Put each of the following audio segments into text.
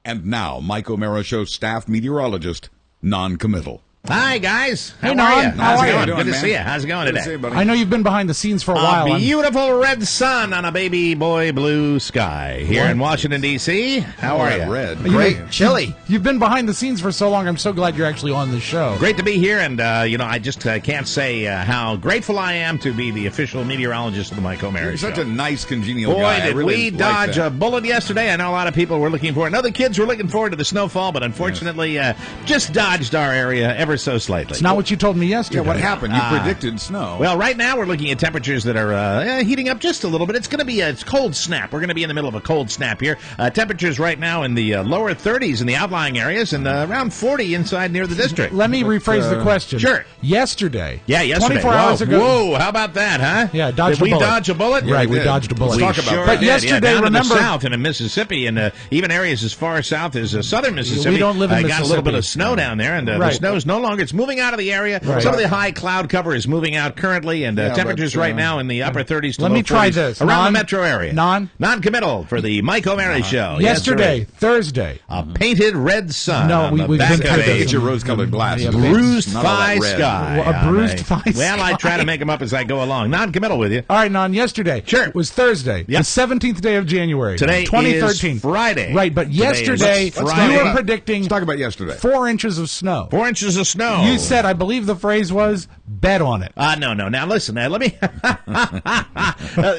And now, Mike O'Mara Show staff meteorologist, non-committal. Hi, guys. Hey, How are you? How are you? Good to see you. How's it going today? I know you've been behind the scenes for a while. A beautiful red sun on a baby boy blue sky here in Washington, D.C. How are you? Red. Great. Chilly. You've been behind the scenes for so long. I'm so glad you're actually on the show. Great to be here, and, I just can't say how grateful I am to be the official meteorologist of the Mike O'Mara You're Show. such a nice, congenial Boy, guy. did we dodge a bullet yesterday. I know a lot of people were looking for it. And other kids were looking forward to the snowfall, but unfortunately just dodged our area ever so slightly. It's not what you told me yesterday. Yeah, what happened? You predicted snow. Well, right now we're looking at temperatures that are heating up just a little bit. It's going to be a cold snap. We're going to be in the middle of a cold snap here. Temperatures right now in the lower 30s in the outlying areas and around 40 inside near the district. Let me rephrase the question. Sure. Yesterday. Yeah, yesterday. 24 hours ago. Whoa, how about that, huh? Yeah, dodged Did a bullet. we dodge a bullet? Right, we we dodged a bullet. Let's talk about Sure that. But did. yesterday, down remember, in the south and in Mississippi and even areas as far south as southern Mississippi. We don't live in got a little bit Mississippi. of snow down there, and the Right. snow's no longer. It's moving out of the area. Right. Some of the high cloud cover is moving out currently, and temperatures right now in the upper 30s to let low me try 40s this. around the metro area. Non-committal for the Mike O'Mara Show. Yesterday, Yes, sir. Thursday. A painted red sun. No, on we've the been back through of this. a Get your rose-colored glasses. bruised Not all that thigh red. sky. Well, a bruised thigh Well, I sky. try to make them up as I go along. Non-committal with you. All right, Non, yesterday Sure. was Thursday, Yep. the 17th day of January. Today 2013. is Friday. Right, but Today is yesterday Friday. you were predicting Let's talk about yesterday. 4 inches of snow. 4 inches of snow. You said, I believe the phrase was, bet on it. No. Now, listen, let me...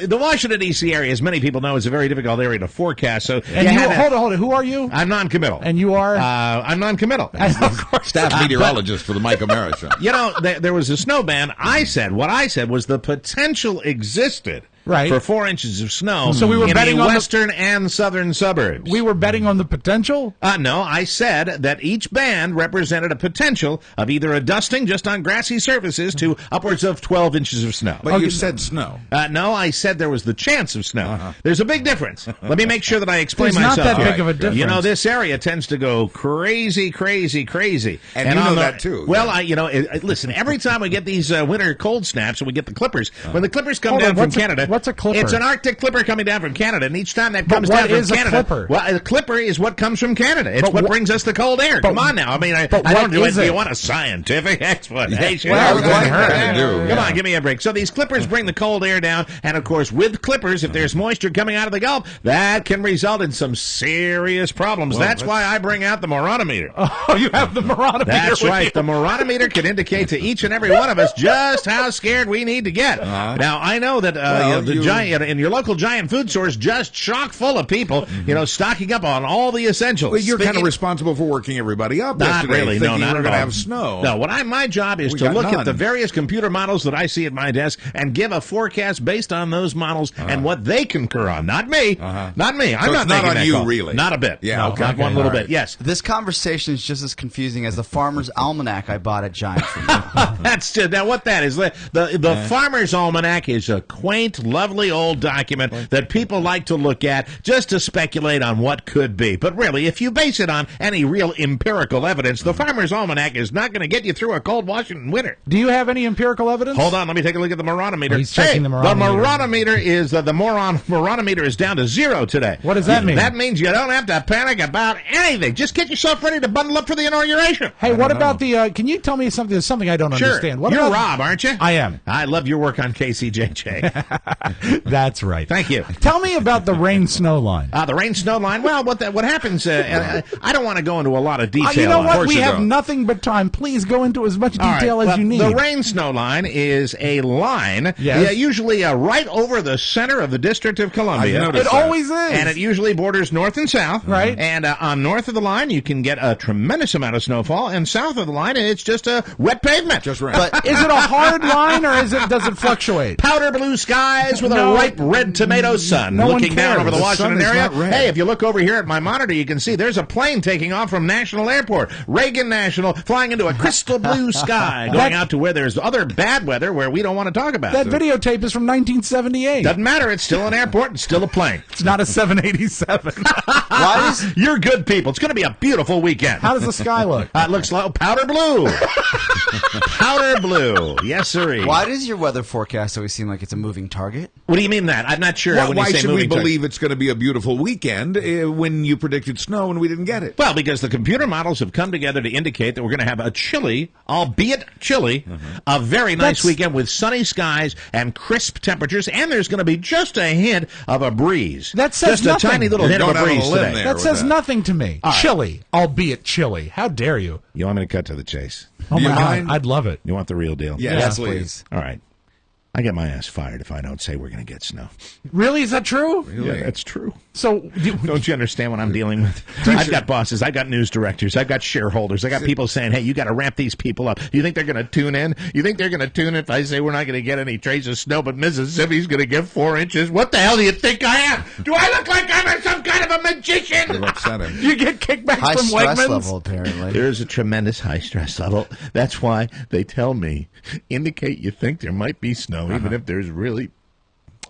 the Washington, D.C. area, as many people know, is a very difficult area to forecast. So And you, hold on, who are you? I'm non-committal. And you are? I'm non-committal. Of course. Staff meteorologist for the Mike O'Mara Show. You know, there was a snow ban. What I said was the potential existed Right. for 4 inches of snow So we were in betting the on the- western and southern suburbs. We were betting on the potential? No, I said that each band represented a potential of either a dusting just on grassy surfaces to upwards of 12 inches of snow. But you said snow. No, I said there was the chance of snow. There's a big difference. Let me make sure that I explain There's not myself. that big of a difference. You know, this area tends to go crazy. And you know on that, too. Well, listen, every time we get these winter cold snaps and we get the clippers, when the clippers come Hold down on, from what's a- Canada... what's a clipper? It's an Arctic clipper coming down from Canada, and each time that But comes what down from is a Canada... clipper? Well, a clipper is what comes from Canada. It's But what wh- brings us the cold air. but- Come on now. I mean, I but don't what do it. is Do it? you want a scientific explanation? Well, That's what I do. Come on, give me a break. So these clippers bring the cold air down, and of course, with clippers, if there's moisture coming out of the Gulf, that can result in some serious problems. That's why I bring out the moronometer. Oh, you have the moronometer. That's with right. you. The moronometer can indicate to each and every one of us just how scared we need to get. Now, I know that in your local giant food stores, just chock full of people, stocking up on all the essentials. Well, you're kind of responsible for working everybody up Not yesterday, really. No, thinking not we're at going to all. have snow. No, my job is We to got look at none. the various computer models that I see at my desk and give a forecast based on those models and what they concur on. Not me. Not me. I'm So not it's not making on that you, call. really? Not a bit. Yeah, No, okay. not one Okay. little All right. bit. Yes. This conversation is just as confusing as the Farmer's Almanac I bought at Giant Food. That's now what that is. The Farmer's Almanac is a quaint, lovely old document that people like to look at just to speculate on what could be. But really, if you base it on any real empirical evidence, the Farmer's Almanac is not going to get you through a cold Washington winter. Do you have any empirical evidence? Hold on, let me take a look at the moronometer. He's checking the moronometer. The moronometer is moronometer is down to 0 today. What does that mean? That means you don't have to panic about anything. Just get yourself ready to bundle up for the inauguration. Hey, what about the, can you tell me something I don't Sure. understand? What You're about, Rob, aren't you? I am. I love your work on KCJJ. That's right. Thank you. Tell me about the rain-snow line. The rain-snow line. Well, what happens, I don't want to go into a lot of detail. You know on what? it. We you have don't. nothing but time. Please go into as much All right. detail as Well, you need. The rain-snow line is a line, Yes. usually right over the center of the District of Columbia. I've noticed It always is. And it usually borders north and south. Right. And on north of the line, you can get a tremendous amount of snowfall. And south of the line, it's just a wet pavement. Just right. But Is it a hard line, or does it fluctuate? Powder blue skies with No. a ripe red tomato sun No one looking down cares. over the The Washington sun is area. not red. Hey, if you look over here at my monitor, you can see there's a plane taking off from National Airport, Reagan National, flying into a crystal blue sky, going out to where there's other bad weather where we don't want to talk about. That videotape is from 1978. Doesn't matter. It's still an airport and still a plane. It's not a 787. why does You're good people. It's going to be a beautiful weekend. How does the sky look? It looks like powder blue. Powder blue. Yes, sirree. why does your weather forecast always seem like it's a moving target? target. What do you mean that? I'm not sure. Well, when you why say should we moving target. believe it's going to be a beautiful weekend when you predicted snow and we didn't get it? Well, because the computer models have come together to indicate that we're going to have a chilly, albeit chilly, a very nice weekend with sunny skies and crisp temperatures, and there's going to be just a hint of a breeze. That says just nothing. a tiny little You're hint of going a out on a breeze limb today. there. That with says that. nothing to me. right. Chilly, albeit chilly. How dare you? You want me to cut to the chase? Oh, Do my you God. mind? I'd love it. You want the real deal? Yes, please. All right. I get my ass fired if I don't say we're going to get snow. Really? Is that true? Yeah, that's true. So, Don't you understand what I'm dealing with? I've got bosses, I've got news directors, I've got shareholders, I got people saying, hey, you got to ramp these people up. You think they're going to tune in? You think they're going to tune in if I say we're not going to get any trace of snow, but Mississippi's going to get 4 inches? What the hell do you think I am? Do I look like I'm some kind of a magician? It'll upset him. you get kickback High from stress Wegmans? level, apparently. There is a tremendous high stress level. That's why they tell me, indicate you think there might be snow, even if there's really...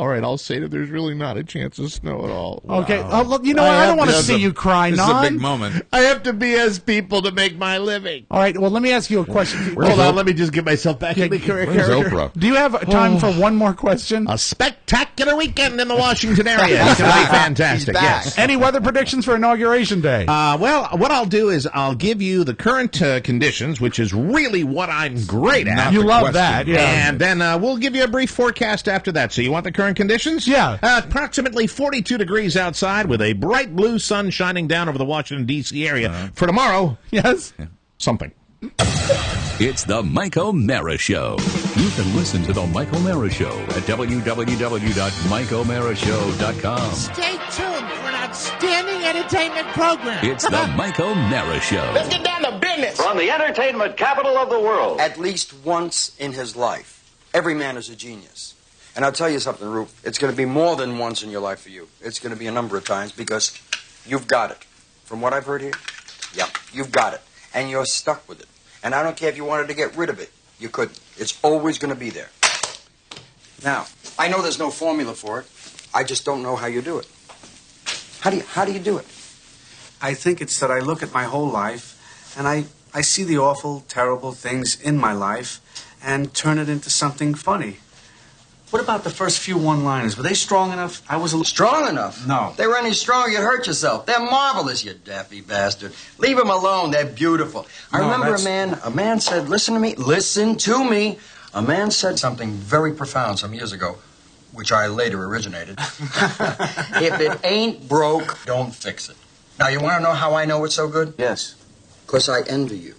All right, I'll say that there's really not a chance of snow at all. Okay. Oh, look, you know what? I don't want to see you cry, This is a Non. big moment. I have to BS people to make my living. All right. Well, let me ask you a question. Hold on, let me just get myself back in the Where's character. Oprah? Do you have time for one more question? A spectacular weekend in the Washington area. It's going to be fantastic, He's back. yes. Any weather predictions for Inauguration Day? Well, what I'll do is I'll give you the current conditions, which is really what I'm great at. Not you the love question. that, yeah. And then we'll give you a brief forecast after that. So you want the current conditions? Yeah. Approximately 42 degrees outside with a bright blue sun shining down over the Washington, D.C. area. For tomorrow, Yes. something. It's the Mike O'Mara Show. You can listen to the Mike O'Mara Show at www.mikeomarashow.com. Stay tuned for an outstanding entertainment program. It's the Mike O'Mara Show. Let's get down to business. From the entertainment capital of the world. At least once in his life, every man is a genius. And I'll tell you something, Rube. It's going to be more than once in your life for you. It's going to be a number of times because you've got it. From what I've heard here, yeah, you've got it. And you're stuck with it. And I don't care if you wanted to get rid of it. You couldn't. It's always going to be there. Now, I know there's no formula for it. I just don't know how you do it. How do you do it? I think it's that I look at my whole life and I see the awful, terrible things in my life and turn it into something funny. What about the first few one-liners? Were they strong enough? I was a little... Strong enough? No. If they were any stronger, you'd hurt yourself. They're marvelous, you daffy bastard. Leave them alone. They're beautiful. I No, remember that's- a man said, listen to me. A man said something very profound some years ago, which I later originated. If it ain't broke, don't fix it. Now, you want to know how I know it's so good? Yes. Because I envy you.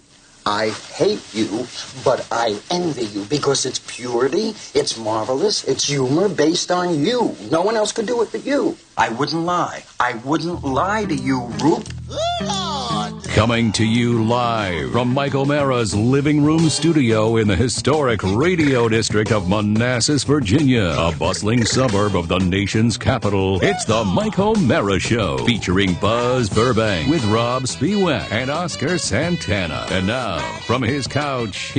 I hate you, but I envy you because it's purity, it's marvelous, it's humor based on you. No one else could do it but you. I wouldn't lie. I wouldn't lie to you, Roop. Coming to you live from Mike O'Mara's living room studio in the historic radio district of Manassas, Virginia, a bustling suburb of the nation's capital. It's the Mike O'Mara Show, featuring Buzz Burbank with Rob Spiewak and Oscar Santana. And now, from his couch,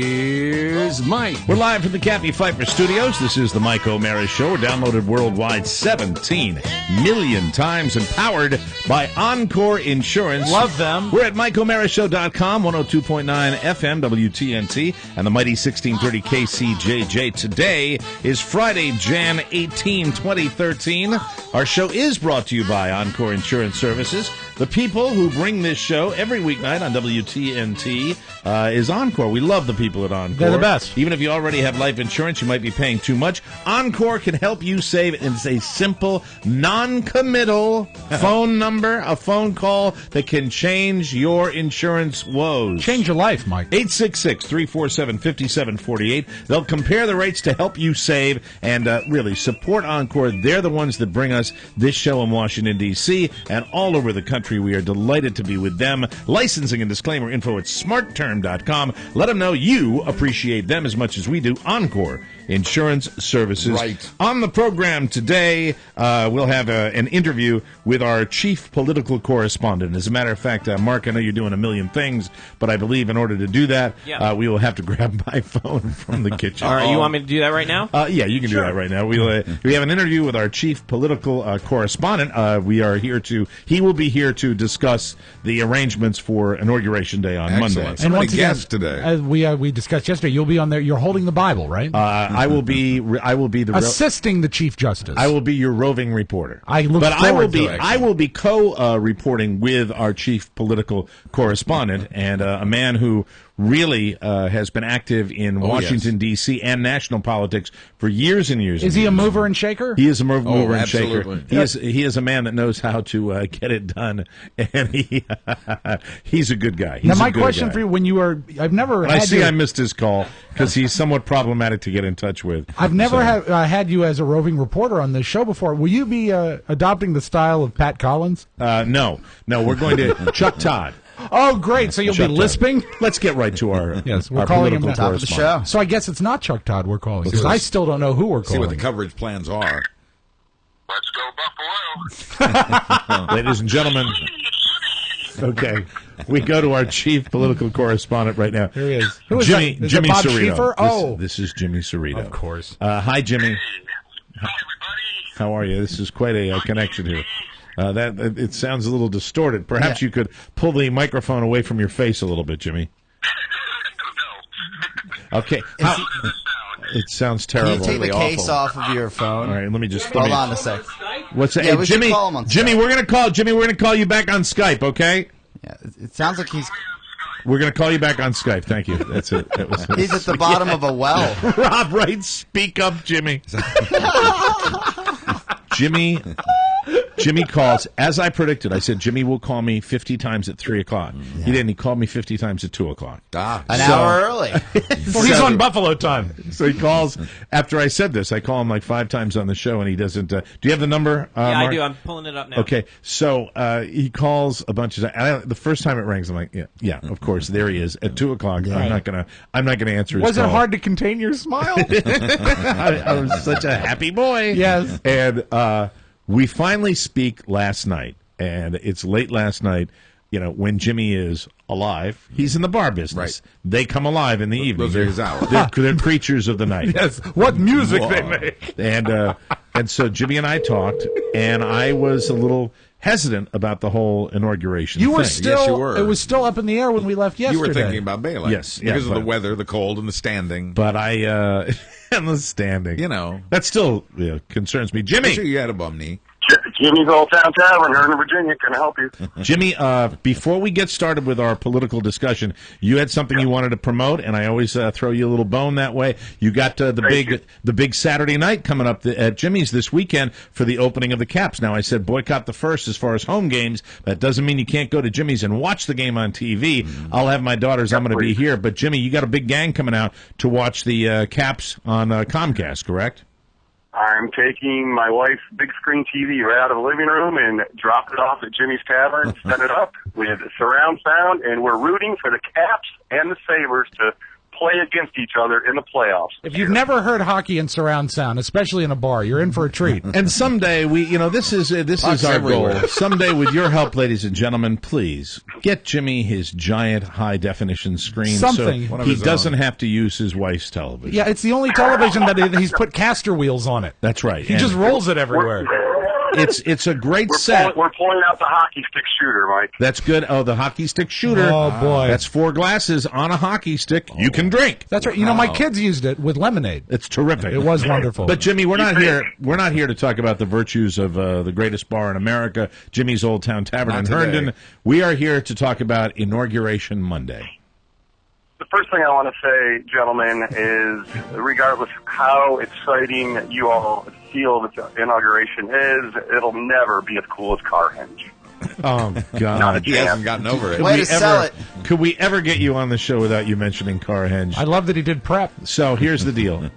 here's Mike. We're live from the Kathy Pfeiffer Studios. This is the Mike O'Mara Show. We're downloaded worldwide 17 million times and powered by Encore Insurance. Love them. We're at MikeO'MaraShow.com, 102.9 FM, WTNT, and the mighty 1630 KCJJ. Today is Friday, Jan 18, 2013. Our show is brought to you by Encore Insurance Services. The people who bring this show every weeknight on WTNT is Encore. We love the people at Encore. They're the best. Even if you already have life insurance, you might be paying too much. Encore can help you save. It's a simple, non-committal phone number, a phone call that can change your insurance woes. Change your life, Mike. 866-347-5748. They'll compare the rates to help you save and really support Encore. They're the ones that bring us this show in Washington, D.C. and all over the country. We are delighted to be with them. Licensing and disclaimer info at smartterm.com. Let them know you appreciate them as much as we do. Encore Insurance Services. Right. On the program today, we'll have an interview with our chief political correspondent. As a matter of fact, Mark, I know you're doing a million things, but I believe in order to do that, we will have to grab my phone from the kitchen. All right, you want me to do that right now? Yeah, you can do that right now. We have an interview with our chief political correspondent. He will be here to discuss the arrangements for Inauguration Day on Excellent. Monday. So many guests today. As we discussed yesterday, you'll be on there. You're holding the Bible, right? I will be the assisting the Chief Justice. I will be your roving reporter. I will be co-reporting with our chief political correspondent and a man who really has been active in Washington, D.C. and national politics for years and years. Is he a mover and shaker? He is a mover and absolutely. shaker. He is a man that knows how to get it done, and he's a good guy. Now, my question for you, when you were, I missed his call because he's somewhat problematic to get in touch with. I've never had you as a roving reporter on this show before. Will you be adopting the style of Pat Collins? No, we're going to Chuck Todd. Oh, great! So you'll be lisping. Let's get right to our we're calling him the top of the show. So I guess it's not Chuck Todd we're calling because I still don't know who we're calling. See what the coverage plans are. Let's go Buffalo. Ladies and gentlemen. Okay, we go to our chief political correspondent right now. Here he is. Who is Jimmy Bob Cerrito. Schieffer? This is Jimmy Cerrito. Of course. Hi, Jimmy. Hi, everybody. How are you? This is quite a connection here. It sounds a little distorted. Perhaps you could pull the microphone away from your face a little bit, Jimmy. No. Okay. It sounds Can terrible. you take the case off of your phone? All right, let me just hold on a sec. What's that? Yeah, Hey, we should Jimmy, call him on Jimmy, Skype. we're gonna call you back on Skype, okay? Yeah, it sounds like We're gonna call you back on Skype. Thank you. That's it. That was it. he's at the bottom of a well. Rob Wright, speak up, Jimmy. Jimmy calls, as I predicted. I said, Jimmy will call me 50 times at 3 o'clock. He didn't. He called me 50 times at 2 o'clock. An hour early. Well, he's on Buffalo time. So he calls, after I said this, I call him like 5 times on the show, and he doesn't. Do you have the number, Yeah, Mark? I do. I'm pulling it up now. Okay, so he calls a bunch of times. The first time it rings, I'm like, yeah, of course, there he is at 2 o'clock. Yeah. I'm not gonna answer his Was call. it hard to contain your smile? I was such a happy boy. Yes. And we finally speak last night, and it's late last night. You know, when Jimmy is alive, he's in the bar business. Right. They come alive in the evening. Those are his hours. They're creatures of the night. Yes. What music they make. And so Jimmy and I talked, and I was a little hesitant about the whole inauguration You thing. were still. Yes, you were. It was still up in the air when we left yesterday. You were thinking about bailing. Yes, yeah, because of the but- weather, the cold, and the standing. But I, and the standing. You know. That still concerns me. Jimmy! I'm sure you had a bum knee. Jimmy's Old Town Tavern, Herndon, Virginia. Can I help you? Jimmy, before we get started with our political discussion, you had something you wanted to promote, and I always throw you a little bone that way. You got the big Saturday night coming up at Jimmy's this weekend for the opening of the Caps. Now, I said boycott the first as far as home games. That doesn't mean you can't go to Jimmy's and watch the game on TV. I'll have my daughters. I'm going to be here. But, Jimmy, you got a big gang coming out to watch the Caps on Comcast, correct? I'm taking my wife's big screen TV right out of the living room and dropping it off at Jimmy's Tavern, set it up with surround sound, and we're rooting for the Caps and the Sabres to play against each other in the playoffs. If you've never heard hockey in surround sound, especially in a bar, you're in for a treat. And someday this is our everywhere. goal. Someday, with your help, ladies and gentlemen, please get Jimmy his giant high definition screen, Something. so One of he his doesn't own. have to use his wife's television. Yeah, it's the only television that he's put caster wheels on it. That's right. He And just rolls it everywhere. it's a great set. We're pulling out the hockey stick shooter, Mike. That's good. Oh, the hockey stick shooter. Oh, boy. That's 4 glasses on a hockey stick. You can drink. That's right. You know, my kids used it with lemonade. It's terrific. It was wonderful. But Jimmy, we're not here. We're not here to talk about the virtues of the greatest bar in America, Jimmy's Old Town Tavern in Not today. Herndon. We are here to talk about Inauguration Monday. The first thing I want to say, gentlemen, is regardless how exciting you all feel that the inauguration is, it'll never be as cool as Carhenge. Oh Not a God! He hasn't gotten over it. Way to sell it. Could we ever get you on the show without you mentioning Carhenge? I love that he did prep. So here's the deal.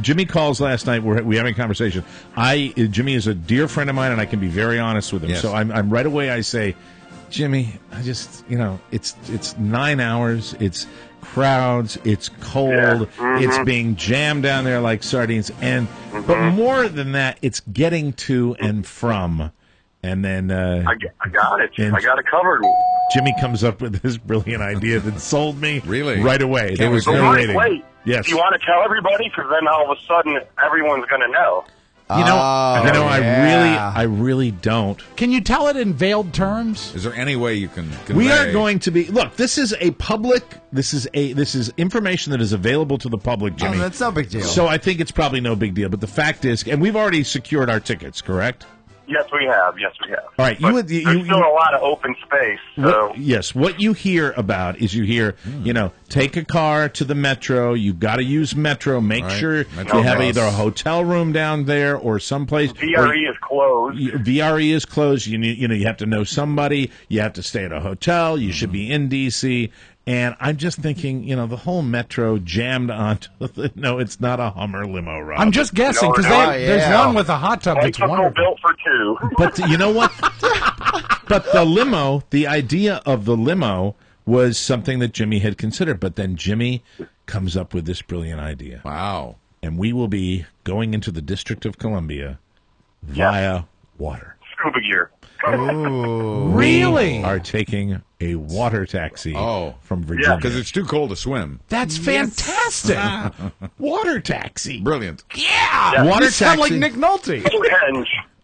Jimmy calls last night. We having a conversation. Jimmy is a dear friend of mine, and I can be very honest with him. Yes. So I'm right away. I say, Jimmy, I just it's 9 hours. It's crowds. It's cold. Yeah. Mm-hmm. It's being jammed down there like sardines. But more than that, it's getting to and from. And then I got it. and- I got it covered. Jimmy comes up with this brilliant idea that sold me Really? right away. There was But no wait, waiting. wait. Yes. Do you want to tell everybody? Because then all of a sudden everyone's going to know. I really don't. Can you tell it in veiled terms? Is there any way you can convey? We are going to be. Look, this is information that is available to the public, Jimmy. Oh, that's no big deal. So I think it's probably no big deal. But the fact is, and we've already secured our tickets, correct? Yes, we have. All right, there's still a lot of open space. So. What you hear about is take a car to the Metro. You've got to use Metro. Make sure you have either a hotel room down there or someplace. VRE is closed. VRE is closed. You have to know somebody. You have to stay at a hotel. You should be in D.C. And I'm just thinking, the whole Metro jammed onto. No, it's not a Hummer limo, Rob. I'm just guessing because there's one with a hot tub that's wonderful. Built for two. But you know what? But the limo, the idea of the limo was something that Jimmy had considered. But then Jimmy comes up with this brilliant idea. Wow. And we will be going into the District of Columbia via water. Scuba gear. Ooh. Really? Are taking a water taxi from Virginia. Yeah, because it's too cold to swim. That's fantastic. Water taxi. Brilliant. Yeah. Water you sound taxi. like Nick Nolte.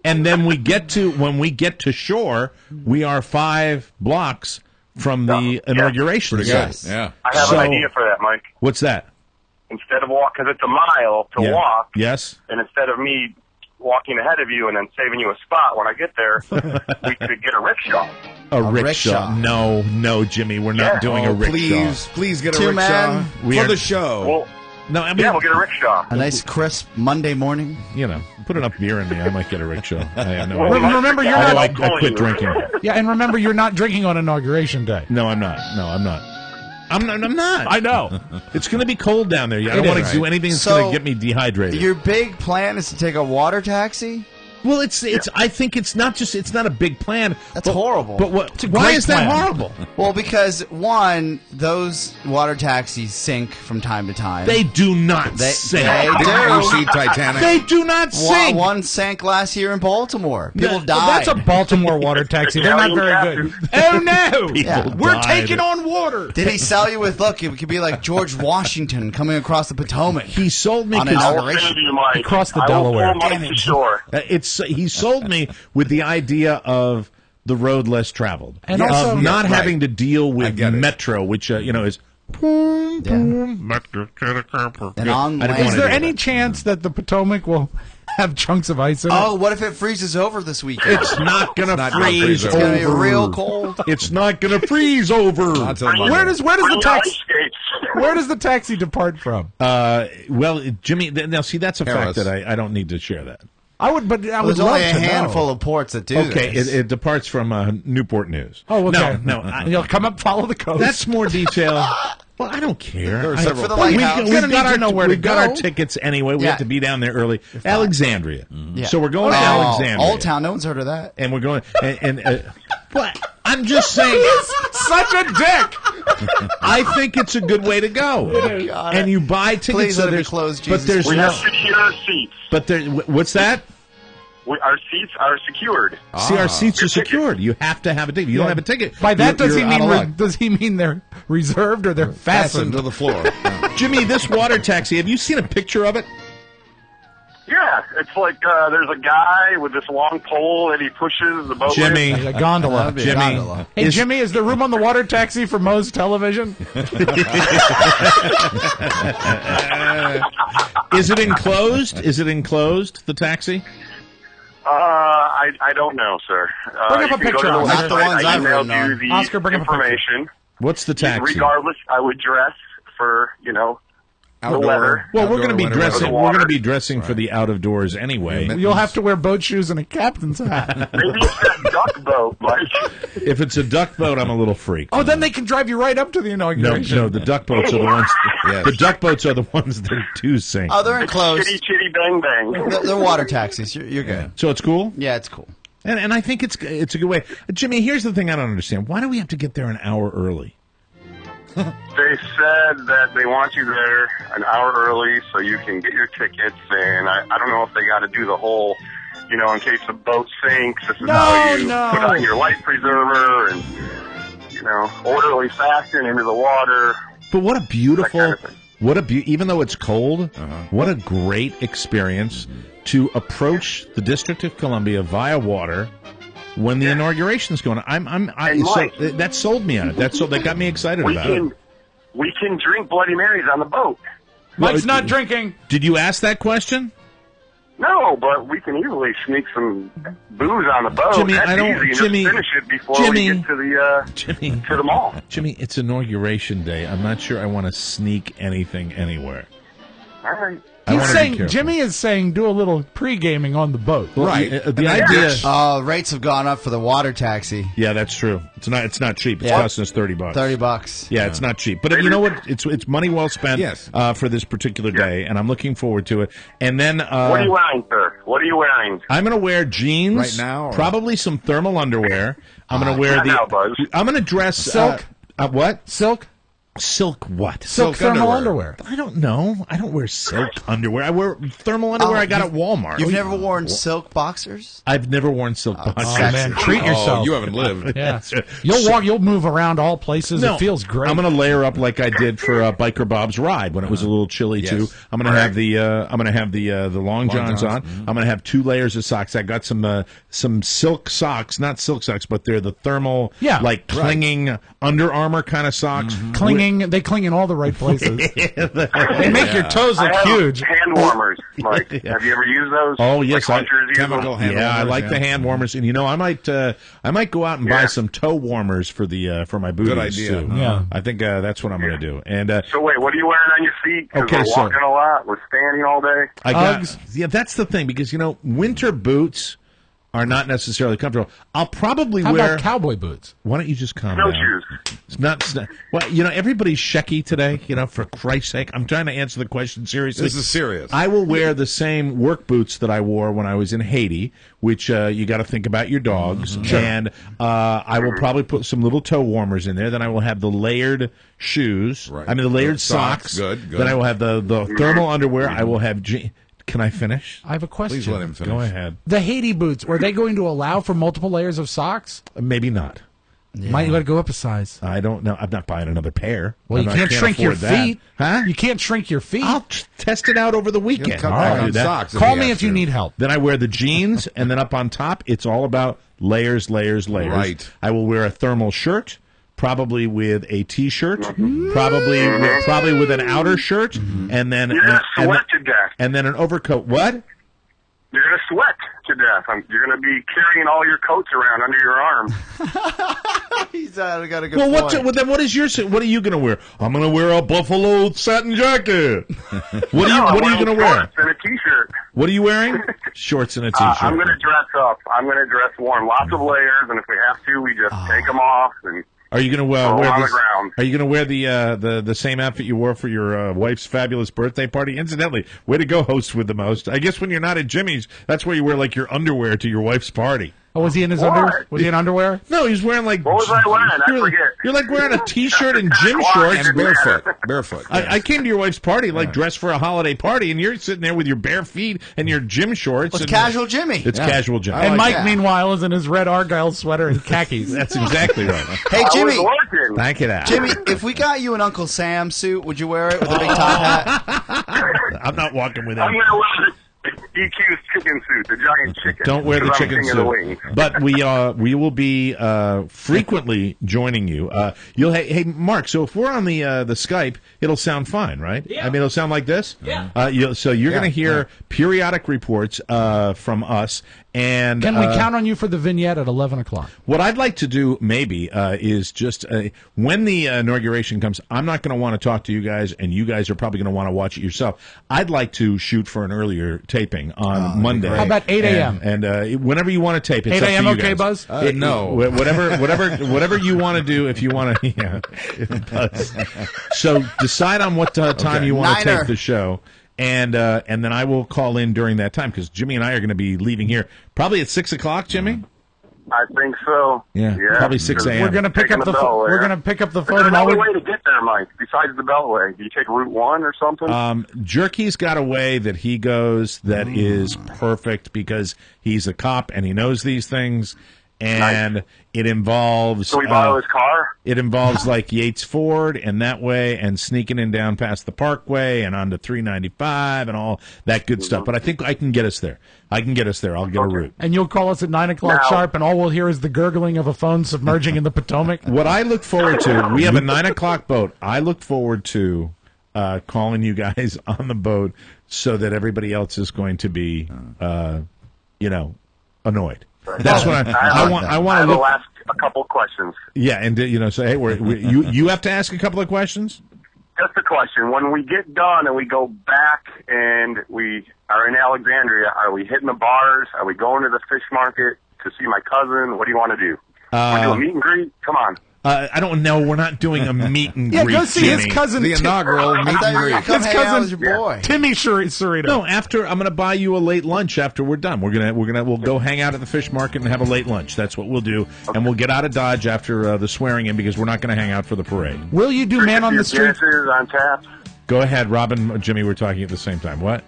And then when we get to shore, we are 5 blocks from the inauguration. Yes. Yeah. I have an idea for that, Mike. What's that? Instead of because it's a mile to walk. Yes. And instead of me walking ahead of you and then saving you a spot when I get there, we could get a rickshaw. A rickshaw. No, Jimmy, we're not doing a rickshaw. Please get a rickshaw for the show. Well, we'll get a rickshaw. A nice crisp Monday morning. Put enough beer in me, I might get a rickshaw. Remember, you're not. I quit drinking. Yeah, and remember, you're not drinking on Inauguration Day. No, I'm not. I'm not. I know. It's going to be cold down there. I don't want to do anything that's going to get me dehydrated. Your big plan is to take a water taxi? Well, I think it's not a big plan. That's horrible. But why is that horrible? Well, because one, those water taxis sink from time to time. They do not sink. They do. You see Titanic? They do not sink. One sank last year in Baltimore. People died. Well, that's a Baltimore water taxi. They're not very good. Oh no! We're taking on water. Did he sell you with? Look, it could be like George Washington coming across the Potomac. He sold me across the Delaware. He sold me with the idea of the road less traveled, and also not having to deal with Metro, which is. Boom, boom, and on land. Is there any chance that the Potomac will have chunks of ice in it? Oh, what if it freezes over this weekend? It's not going to freeze over. It's going to be real cold. It's not going to freeze over. Where does the taxi depart from? Well, Jimmy, now see, that's a fact that I don't need to share that. I would love to know. There's only a handful of ports that do this. It departs from Newport News. Oh, okay. No. You'll come up, follow the coast. That's more detail. Well, I don't care. There are several. We've got our tickets anyway. We have to be down there early. Alexandria. Yeah. So we're going to Alexandria. Old Town. No one's heard of that. And we're going. But I'm just saying. He's such a dick. I think it's a good way to go. And you buy tickets. Please let it be closed, Jesus. But there's we have secure seats. But what's that? Our seats are secured. See, our seats are secured. You have to have a ticket. You don't have a ticket. By that, does he mean they're reserved or they're fastened to the floor? Jimmy, this water taxi, have you seen a picture of it? Yeah, it's like there's a guy with this long pole that he pushes the boat Jimmy, with. A gondola. Jimmy. Hey, Jimmy, is there room on the water taxi for Moe's television? Is it enclosed? The taxi? I don't know, sir. Bring up a picture. Not the ones I've written emailed you on. the Oscar, bring up a picture. information. What's the taxi? Regardless, I would dress for, the weather. Well, we're going to be dressing. We're going to be dressing Right. for the out of doors anyway. You'll have to wear boat shoes and a captain's hat. Maybe it's that duck boat, Mike. If it's a duck boat, I'm a little freaked. Oh, then they can drive you right up to the inauguration. No, the duck boats are the ones. Yes. The duck boats are the ones that do sink. Oh, they're enclosed. Chitty chitty bang bang. They're water taxis. You're good. So it's cool. Yeah, it's cool. And I think it's a good way. Jimmy, here's the thing I don't understand. Why do we have to get there an hour early? They said that they want you there an hour early so you can get your tickets, and I don't know if they got to do the whole, in case the boat sinks, this is how you put on your life preserver and, orderly fashion into the water. But what a beautiful even though it's cold, what a great experience to approach the District of Columbia via water when the inauguration's going on. That sold me on it. That got me excited about it. We can drink Bloody Marys on the boat. Mike's not drinking. Did you ask that question? No, but we can easily sneak some booze on the boat. Jimmy, That's I don't. easy. Jimmy, just finish it before we get to the mall. Jimmy, it's inauguration day. I'm not sure I want to sneak anything anywhere. All right. Jimmy is saying do a little pre-gaming on the boat. Right. The idea. Rates have gone up for the water taxi. Yeah, that's true. It's not cheap. It's costing us $30. $30. Yeah, it's not cheap. But you know what? It's money well spent. Yes. For this particular day, and I'm looking forward to it. And then what are you wearing, sir? What are you wearing? I'm going to wear jeans right now. Probably some thermal underwear. I'm going to wear I'm going to dress silk. What? Silk. Silk what? Silk thermal underwear. I don't know. I don't wear silk underwear. I wear thermal underwear I got at Walmart. You've never worn silk boxers? I've never worn silk boxers. Oh, man. Treat yourself. You haven't lived. Yeah. You'll move around all places. It feels great. I'm going to layer up like I did for Biker Bob's ride when it was a little chilly too. I'm going to have the long johns on. I'm going to have 2 layers of socks. I got some silk socks, not silk socks, but they're the thermal clinging Under Armour kind of socks. They cling in all the right places. They make your toes look huge. Hand warmers, Mike. Have you ever used those? Oh yes, chemical hand warmers. I like the hand warmers, and I might go out and buy some toe warmers for my booties. Good idea. Too. Yeah, I think that's what I'm going to do. And so wait, what are you wearing on your feet? Because we're walking a lot. We're standing all day. That's the thing because winter boots are not necessarily comfortable. I'll probably How wear about cowboy boots. Why don't you just calm down? Snowshoes. It's not. Well, everybody's shecky today. For Christ's sake, I'm trying to answer the question seriously. This is serious. I will wear the same work boots that I wore when I was in Haiti, which you got to think about your dogs. Sure. And I will probably put some little toe warmers in there. Then I will have the layered shoes. Right. I mean the layered socks. Good. Then I will have the thermal underwear. I will have. Can I finish? I have a question. Please let him finish. Go ahead. The Haiti boots, were they going to allow for multiple layers of socks? Maybe not. Yeah. Might you got to go up a size. I don't know. I'm not buying another pair. Well, you can't shrink your feet. Huh? You can't shrink your feet. I'll test it out over the weekend. I'll do that. Socks Call me if you need help. Then I wear the jeans, and then up on top, it's all about layers, layers, layers. Right. I will wear a thermal shirt. Probably with a T-shirt, probably with an outer shirt, and then you're gonna sweat to death, and then an overcoat. What? You're gonna sweat to death. You're gonna be carrying all your coats around under your arm. He's got a good point. Then what is what are you gonna wear? I'm gonna wear a buffalo satin jacket. What are you gonna wear? And a T-shirt. What are you wearing? Shorts and a T-shirt. I'm gonna dress up. I'm gonna dress warm. Lots of layers, and if we have to, we just take them off and. Are you going to wear the ground. Are you going to wear the same outfit you wore for your wife's fabulous birthday party? Incidentally, way to go, host with the most. I guess when you're not at Jimmy's, that's where you wear like your underwear to your wife's party. Oh, was he in his underwear? Was he in underwear? No, he was wearing like. What was I wearing? I forget. You're like wearing a T-shirt and gym shorts. And barefoot. Yes. I came to your wife's party dressed for a holiday party, and you're sitting there with your bare feet and your gym shorts. It's casual Jimmy. It's casual Jimmy. And Mike, meanwhile, is in his red Argyle sweater and khakis. That's exactly right. Hey, Jimmy. Thank you, that. Jimmy, if we got you an Uncle Sam suit, would you wear it with a big top hat? I'm not walking with him. I'm going to wear DQ's chicken suit, the giant chicken. Don't wear the chicken suit. But we will be frequently joining you. Hey Mark. So if we're on the Skype, it'll sound fine, right? Yeah. I mean, it'll sound like this. Yeah. So you're going to hear periodic reports from us. And can we count on you for the vignette at 11 o'clock? What I'd like to do maybe is just when the inauguration comes, I'm not going to want to talk to you guys, and you guys are probably going to want to watch it yourself. I'd like to shoot for an earlier taping on Monday. How about 8 a.m.? And whenever you want to tape, it's 8 a.m. up to you okay, guys. Buzz? No. Whatever you want to do, if you want to. Yeah. So decide on what time you want to tape the show. And then I will call in during that time because Jimmy and I are going to be leaving here probably at 6 o'clock. Jimmy, I think so. Yeah, probably 6 a.m. We're going to pick up the phone. We're going to pick up the phone. There's another way to get there, Mike. Besides the Beltway, do you take Route 1 or something? Jerky's got a way that he goes that is perfect because he's a cop and he knows these things. and it involves. So we borrow his car? It involves like Yates Ford and that way, and sneaking in down past the Parkway and onto 395 and all that good stuff. But I think I can get us there. I'll get a route. And you'll call us at 9 o'clock sharp, and all we'll hear is the gurgling of a phone submerging in the Potomac. What I look forward to, we have a 9 o'clock boat. I look forward to calling you guys on the boat so that everybody else is going to be, annoyed. That's what I want. I want to ask a couple of questions. Yeah, and say, hey, you have to ask a couple of questions. Just a question. When we get done and we go back and we are in Alexandria, are we hitting the bars? Are we going to the fish market to see my cousin? What do you want to do? We're doing a meet and greet? Come on. I don't know. We're not doing a meet and greet. Yeah, go see his cousin. The inaugural meet and greet. His cousin, your boy, Timmy Cerrito. No, after I'm going to buy you a late lunch. After we're done, we'll go hang out at the fish market and have a late lunch. That's what we'll do, and we'll get out of Dodge after the swearing in because we're not going to hang out for the parade. Will you do Man on the Street? On tap. Go ahead, Robin, Jimmy. We're talking at the same time. What?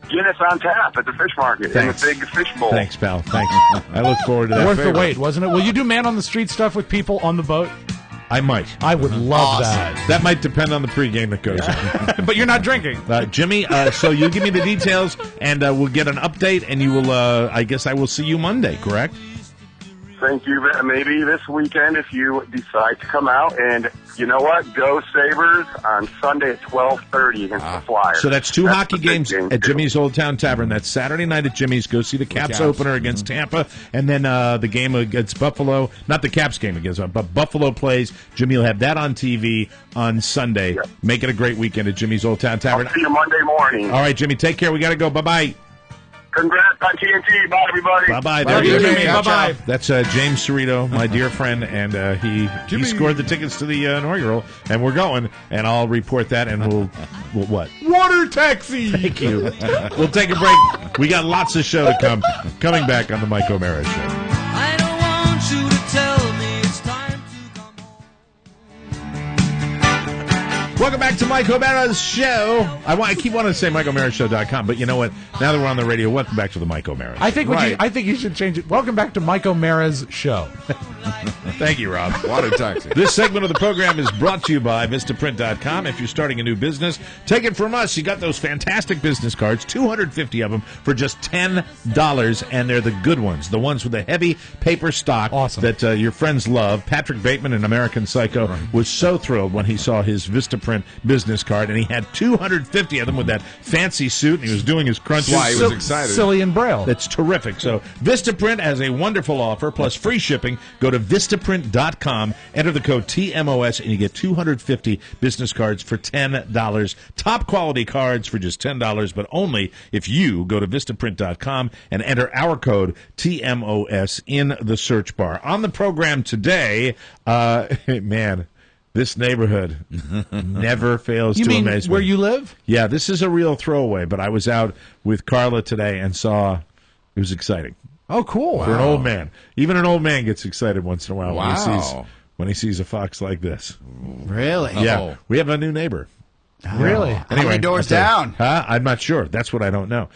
Guinness on tap at the fish market in the big fish bowl. Thanks, pal. Thanks. I look forward to that. Worth the wait, wasn't it? Will you do Man on the Street stuff with people on the boat? I might. I would love that. That might depend on the pregame that goes on. But you're not drinking. Jimmy, so you give me the details, and we'll get an update, and you will, I guess I will see you Monday, correct? Thank you. Maybe this weekend if you decide to come out. And you know what? Go Sabres on Sunday at 12:30 against the Flyers. So that's two hockey games at Jimmy's Old Town Tavern. That's Saturday night at Jimmy's. Go see the Caps opener against Tampa. And then the game against Buffalo. Not the Caps game against but Buffalo plays. Jimmy will have that on TV on Sunday. Yep. Make it a great weekend at Jimmy's Old Town Tavern. I'll see you Monday morning. All right, Jimmy. Take care. We got to go. Bye-bye. Congrats on TNT. Bye, everybody. Bye-bye. There you go. Bye-bye. That's James Cerrito, my dear friend, and he scored the tickets to the inaugural, and we're going, and I'll report that, and we'll what? Water taxi! Thank you. We'll take a break. We got lots of show to come. Coming back on the Mike O'Mara Show. I don't want you to tell me it's time to come home. Welcome back to Mike O'Mara's show. I keep wanting to say MikeO'MaraShow.com, but you know what? Now that we're on the radio, welcome back to the Mike O'Mara Show. I think you should change it. Welcome back to Mike O'Mara's show. Thank you, Rob. Water taxi. This segment of the program is brought to you by Vistaprint.com. If you're starting a new business, take it from us. You got those fantastic business cards, 250 of them for just $10, and they're the good ones, the ones with the heavy paper stock that your friends love. Patrick Bateman in American Psycho was so thrilled when he saw his Vistaprint business card, and he had 250 of them with that fancy suit, and he was doing his crunches. Why he was excited. Silly and Braille. That's terrific. So Vistaprint has a wonderful offer, plus free shipping. Go to Vistaprint.com, enter the code TMOS, and you get 250 business cards for $10. Top quality cards for just $10, but only if you go to Vistaprint.com and enter our code TMOS in the search bar. On the program today, man, this neighborhood never fails to amaze me. You mean where you live? Yeah, this is a real throwaway, but I was out with Carla today and saw it was exciting. Oh, cool. For an old man. Even an old man gets excited once in a while when he sees a fox like this. Really? Yeah. We have a new neighbor. Really? How many doors down? I'm not sure. That's what I don't know.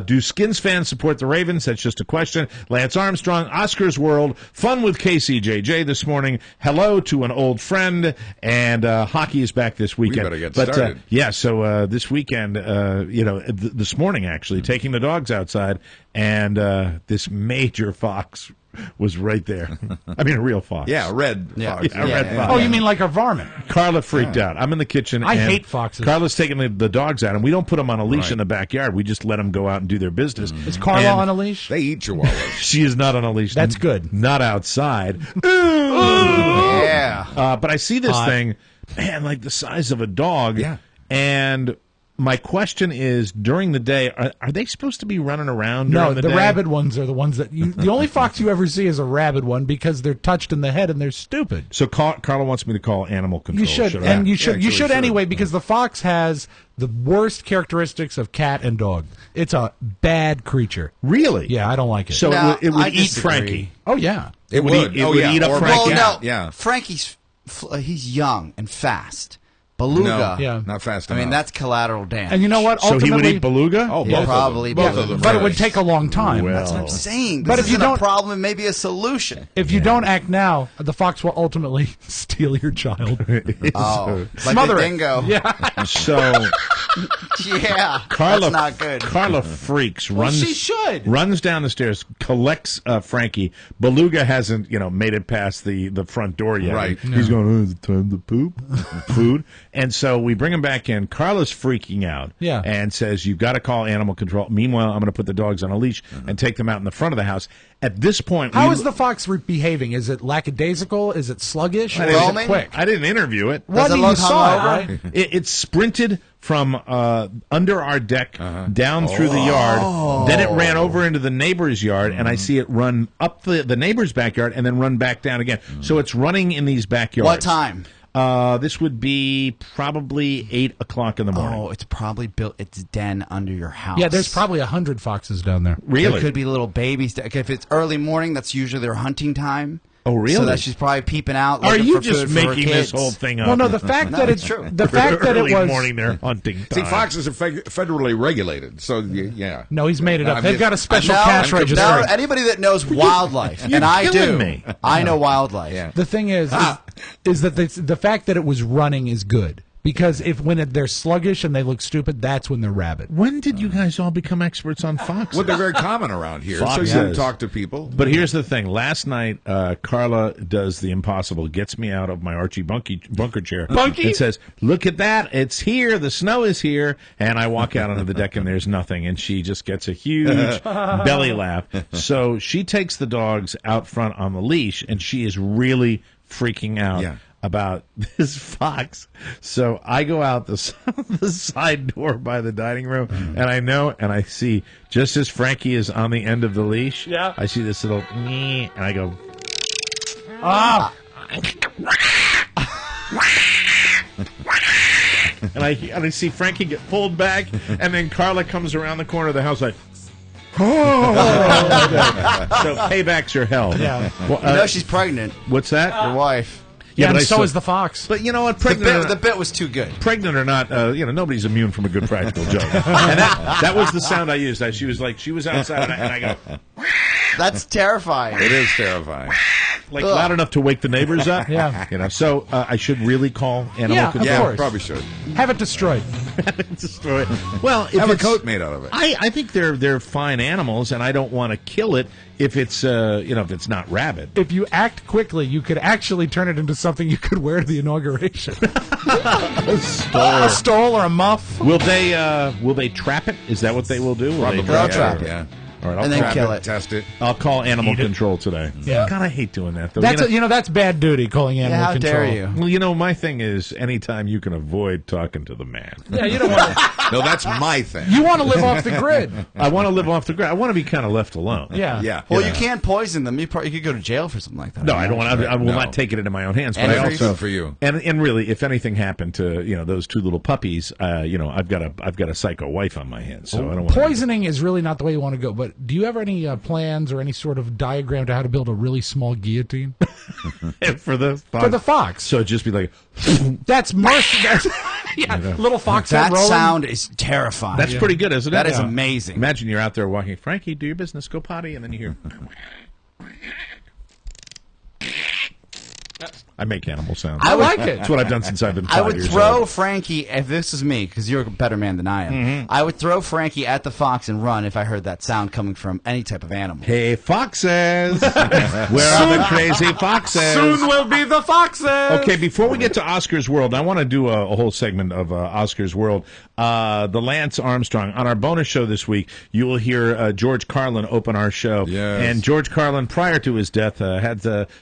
Do Skins fans support the Ravens? That's just a question. Lance Armstrong, Oscar's World, fun with KCJJ this morning. Hello to an old friend, and hockey is back this weekend. We better get started. So this weekend, this morning actually, taking the dogs outside, and this major fox was right there. I mean, a real fox. Yeah, a red fox. Yeah, red fox. Oh, you mean like a varmint? Carla freaked out. I'm in the kitchen. I hate foxes. Carla's taking the dogs out, and we don't put them on a leash in the backyard. We just let them go out and do their business. Is Carla on a leash? They eat chihuahuas. She is not on a leash. That's good. Not outside. Yeah. But I see this thing, man, like the size of a dog. Yeah. And my question is, during the day, are they supposed to be running around during the day? No, the rabid ones are the ones that the only fox you ever see is a rabid one because they're touched in the head and they're stupid. So Carla wants me to call animal control. You should, and you should anyway, because the fox has the worst characteristics of cat and dog. It's a bad creature. Really? Yeah, I don't like it. So No, it would I eat disagree. Frankie. Oh, yeah. It would eat up Or Frankie. Well, no, Yeah. Frankie's he's young and fast, Beluga. Yeah. Not fast I enough. mean, that's collateral damage. And you know what? So he would Ultimately- eat beluga? Oh, Yeah, both probably of them. both Both of of them. them. But it would take a long time. Well, That's what I'm saying. This But if you isn't a don't- problem, it may be a solution. If you don't act now, the fox will ultimately steal your child. Oh, like Smother the it. dingo. Yeah. So Yeah, Carla, that's not good. Carla freaks, Well, runs. she should. Runs down the stairs, collects Frankie. Beluga hasn't, made it past the front door yet. Right. He's going, is it time to poop? Food. And so we bring him back in. Carla's freaking out. Yeah. And says, you've got to call animal control. Meanwhile, I'm going to put the dogs on a leash and take them out in the front of the house. At this point, How is the fox behaving? Is it lackadaisical? Is it sluggish? Or is it Roaming? quick? I didn't interview it. What Does it do you look saw, hungover? right? It sprinted from under our deck down through the yard. Then it ran over into the neighbor's yard, and I see it run up the neighbor's backyard and then run back down again. So it's running in these backyards. What time? This would be probably 8 o'clock in the morning. Oh, it's probably built its den under your house. Yeah, there's probably 100 foxes down there. Really? There could be little babies. If it's early morning, that's usually their hunting time. Oh, really? So that she's probably peeping out. Are looking you for just food for her making this kids. whole thing up? Well, no, the fact No, that it's it's true. the fact that it Early was morning they're hunting See, time. foxes are federally regulated, so yeah. No, he's made it up. I'm They've just- got a special No, cash no, register. anybody that knows wildlife, you're and I killing do, me. I know wildlife. Yeah. The thing is that the fact that it was running is good. Because they're sluggish and they look stupid, that's when they're rabid. When did you guys all become experts on foxes? Well, they're very common around here, so Foxes. you can talk to people. But here's the thing. Last night, Carla does the impossible, gets me out of my Archie bunker chair. Bunky? And says, look at that. It's here. The snow is here. And I walk out onto the deck and there's nothing. And she just gets a huge belly laugh. So she takes the dogs out front on the leash, and she is really freaking out. Yeah. About this fox. So I go out the side door by the dining room, and I see, just as Frankie is on the end of the leash, I see this little, and I go, and I see Frankie get pulled back, and then Carla comes around the corner of the house like, so payback's your hell. Yeah. Well, she's pregnant. What's that? Your wife. Yeah, but and I so still- is the fox. But you know what? The bit was too good. Pregnant or not, nobody's immune from a good practical joke. And that was the sound I used. She was outside, and I go, That's terrifying. It is terrifying. like loud enough to wake the neighbors up. Yeah. So I should really call animal Yeah, of control. course. Yeah, probably should. Have it destroyed. Destroy it. Well, if Have a it's- coat made out of it. I think they're fine animals, and I don't want to kill it if it's if it's not rabid. If you act quickly, you could actually turn it into something you could wear to the inauguration. A stole or a muff. Will they trap it? Is that what they will do? Will Probably, they They'll yeah, trap it. yeah. All right, I'll And then call, kill it. Test it. I'll call animal control today. Yeah. God, I hate doing that. Though. That's that's bad duty, calling animal how control. dare you? Well, my thing is, anytime you can avoid talking to the man. Yeah, you don't want to. No, that's my thing. You want to live off the grid. I want to live off the grid. I want to be kind of left alone. Yeah. Yeah. Well, yeah. you can't poison them. You could go to jail for something like that. No, I don't want. I will No. not take it into my own hands. But And I it's also good for you. And really, if anything happened to those two little puppies, I've got a psycho wife on my hands. So I don't want Poisoning is really not the way you want to go. But do you have any plans or any sort of diagram to how to build a really small guillotine for the fox. for the fox? So it'd just be like That's mercy. Yeah, little fox head That rolling. sound is terrifying. that's pretty good, isn't it? That is amazing. Imagine you're out there walking, Frankie, do your business, go potty, and then you hear. I make animal sounds. I like it. That's what I've done since I've been 5 I would years throw old. Frankie, if this is me, because you're a better man than I am, Mm-hmm. I would throw Frankie at the fox and run if I heard that sound coming from any type of animal. Hey, foxes! Where are the crazy foxes? Soon will be the foxes. Okay, before we get to Oscar's World, I want to do a whole segment of Oscar's World. The Lance Armstrong. On our bonus show this week, you will hear George Carlin open our show. Yes. And George Carlin, prior to his death,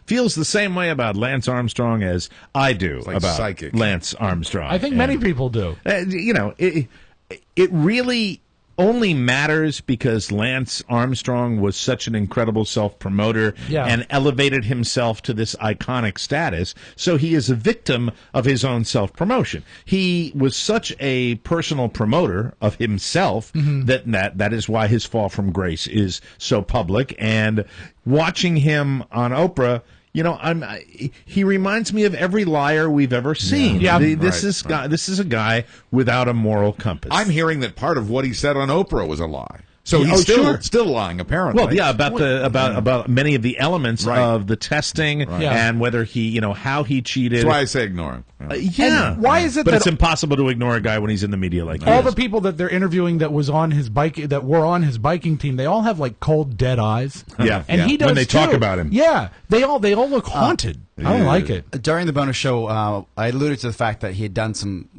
feels the same way about Lance Armstrong as I do like about psychic. Lance Armstrong. I think many people do. It really only matters because Lance Armstrong was such an incredible self-promoter and elevated himself to this iconic status. So he is a victim of his own self-promotion. He was such a personal promoter of himself that is why his fall from grace is so public. And watching him on Oprah, he reminds me of every liar we've ever seen. Yeah. This is a guy without a moral compass. I'm hearing that part of what he said on Oprah was a lie. So Yeah, he's sure. still lying, apparently. Well, yeah, about many of the elements of the testing and whether he, how he cheated. That's why I say ignore him. Yeah. And why is it But that it's impossible to ignore a guy when he's in the media like all that. the people that they're interviewing that were on his biking team, they all have like cold, dead eyes. Yeah. And he does when they talk too. about him. Yeah, they all look haunted. I don't like it. During the bonus show, I alluded to the fact that he had done some